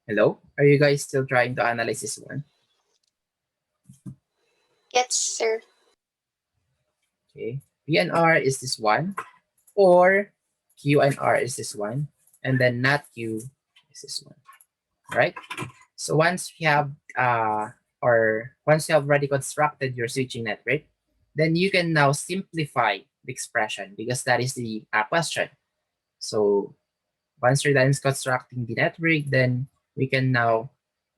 A: Hello? Are you guys still trying to analyze this one?
B: Yes, sir.
A: Okay. P and R is this one, or Q and R is this one, and then not Q is this one. Right? So once you have once you have already constructed your switching network, then you can now simplify the expression, because that is the question. So once you're done constructing the network, then we can now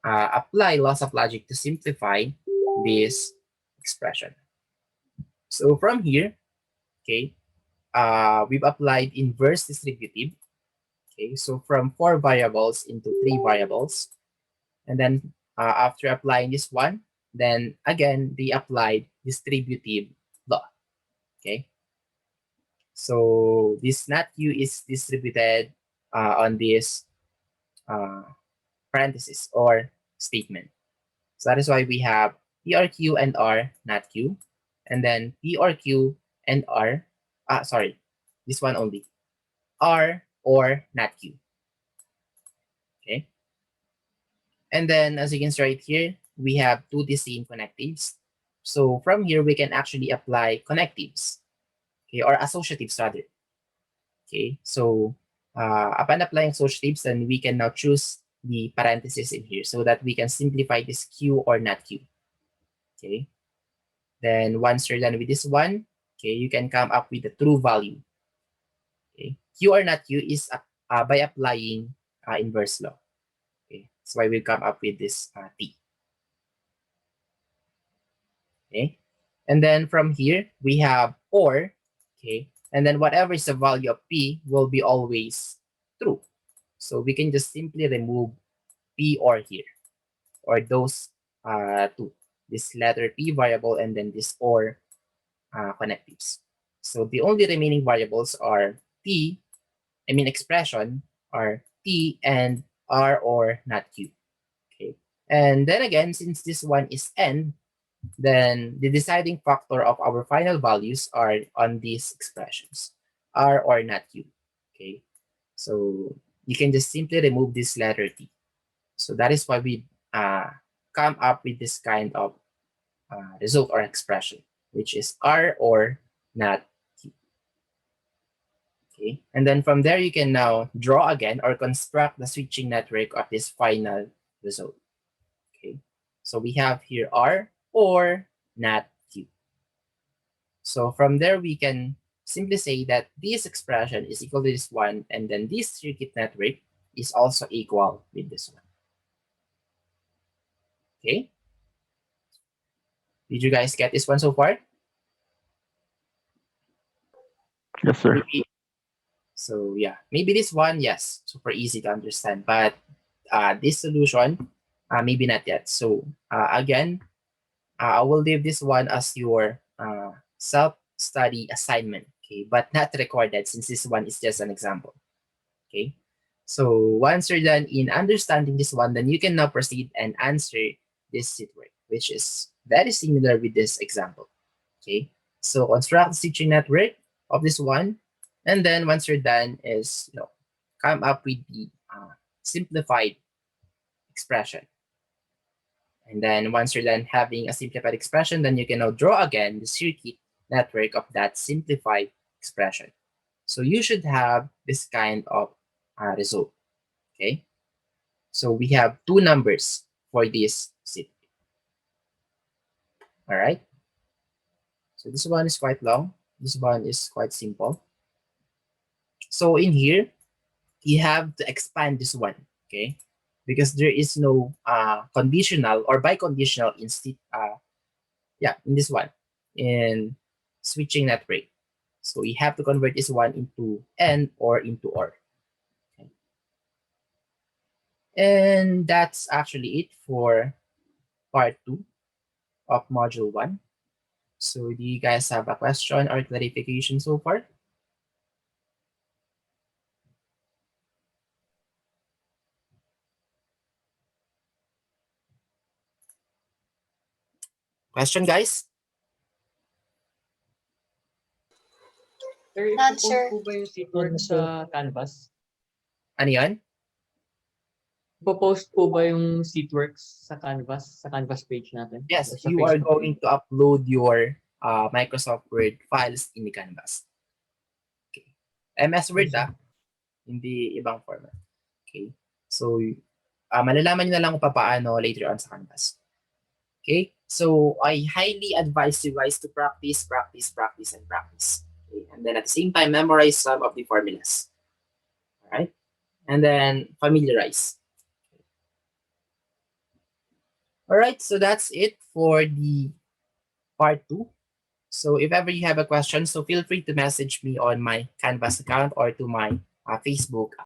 A: apply laws of logic to simplify this expression. So from here, okay, we've applied inverse distributive. Okay, so from 4 variables into 3 variables. And then after applying this one, then again, they applied distributive law. Okay. So this not U is distributed on this parenthesis or statement. So that is why we have P or Q and R not Q. And then P or Q and R, sorry, this one only. R or not Q. Okay. And then as you can see right here, we have two distinct connectives. So from here, we can actually apply connectives, okay, or associatives rather. Okay, so upon applying associatives, then we can now choose the parentheses in here so that we can simplify this Q or not Q. Okay, then once you're done with this one, okay, you can come up with the true value. Okay, Q or not Q is by applying inverse law. Okay, that's why we come up with this T. Okay, and then from here we have or, okay, and then whatever is the value of P will be always true. So we can just simply remove P or here, or those two, this letter P variable and then this or connectives. So the only remaining variables are expression are T and R or not Q. Okay, and then again, since this one is N, then the deciding factor of our final values are on these expressions, R or not Q. Okay, so you can just simply remove this letter T. So that is why we come up with this kind of result or expression, which is R or not Q. Okay, and then from there you can now draw again or construct the switching network of this final result. Okay, so we have here R or not Q. So from there we can simply say that this expression is equal to this one, and then this circuit network is also equal with this one. Okay, did you guys get this one so far?
L: Yes, sir.
A: Maybe, so yeah, maybe this one, yes, super easy to understand, but this solution, maybe not yet. So again, I will leave this one as your self-study assignment, okay, but not recorded since this one is just an example. Okay, so once you're done in understanding this one, then you can now proceed and answer this network, which is very similar with this example. Okay, so construct the switching network of this one. And then once you're done is, come up with the simplified expression. And then once you're done having a simplified expression, then you can now draw again the circuit network of that simplified expression. So you should have this kind of result, okay? So we have two numbers for this circuit. All right? So this one is quite long. This one is quite simple. So in here, you have to expand this one, okay? Because there is no conditional or biconditional in this one, in switching network. So we have to convert this one into AND or into OR. Okay. And that's actually it for part 2 of module 1. So do you guys have a question or clarification so far? Question, guys?
H: Sir,
B: None,
H: ipopost
B: sir.
H: po ba yung seatwork sa Canvas?
A: Ano yan?
H: Ipopost po ba yung seatworks sa Canvas page natin?
A: Yes,
H: Or sa
A: you are
H: Facebook
A: going
H: page?
A: to upload your Microsoft Word files in the Canvas. Okay. MS Word, hindi ibang format. Okay. So, malalaman nyo na lang kung paano later on sa Canvas. Okay. So, I highly advise you guys to practice, and practice. Okay. And then at the same time, memorize some of the formulas. All right. And then familiarize. All right. So that's it for the part 2. So if ever you have a question, so feel free to message me on my Canvas account or to my Facebook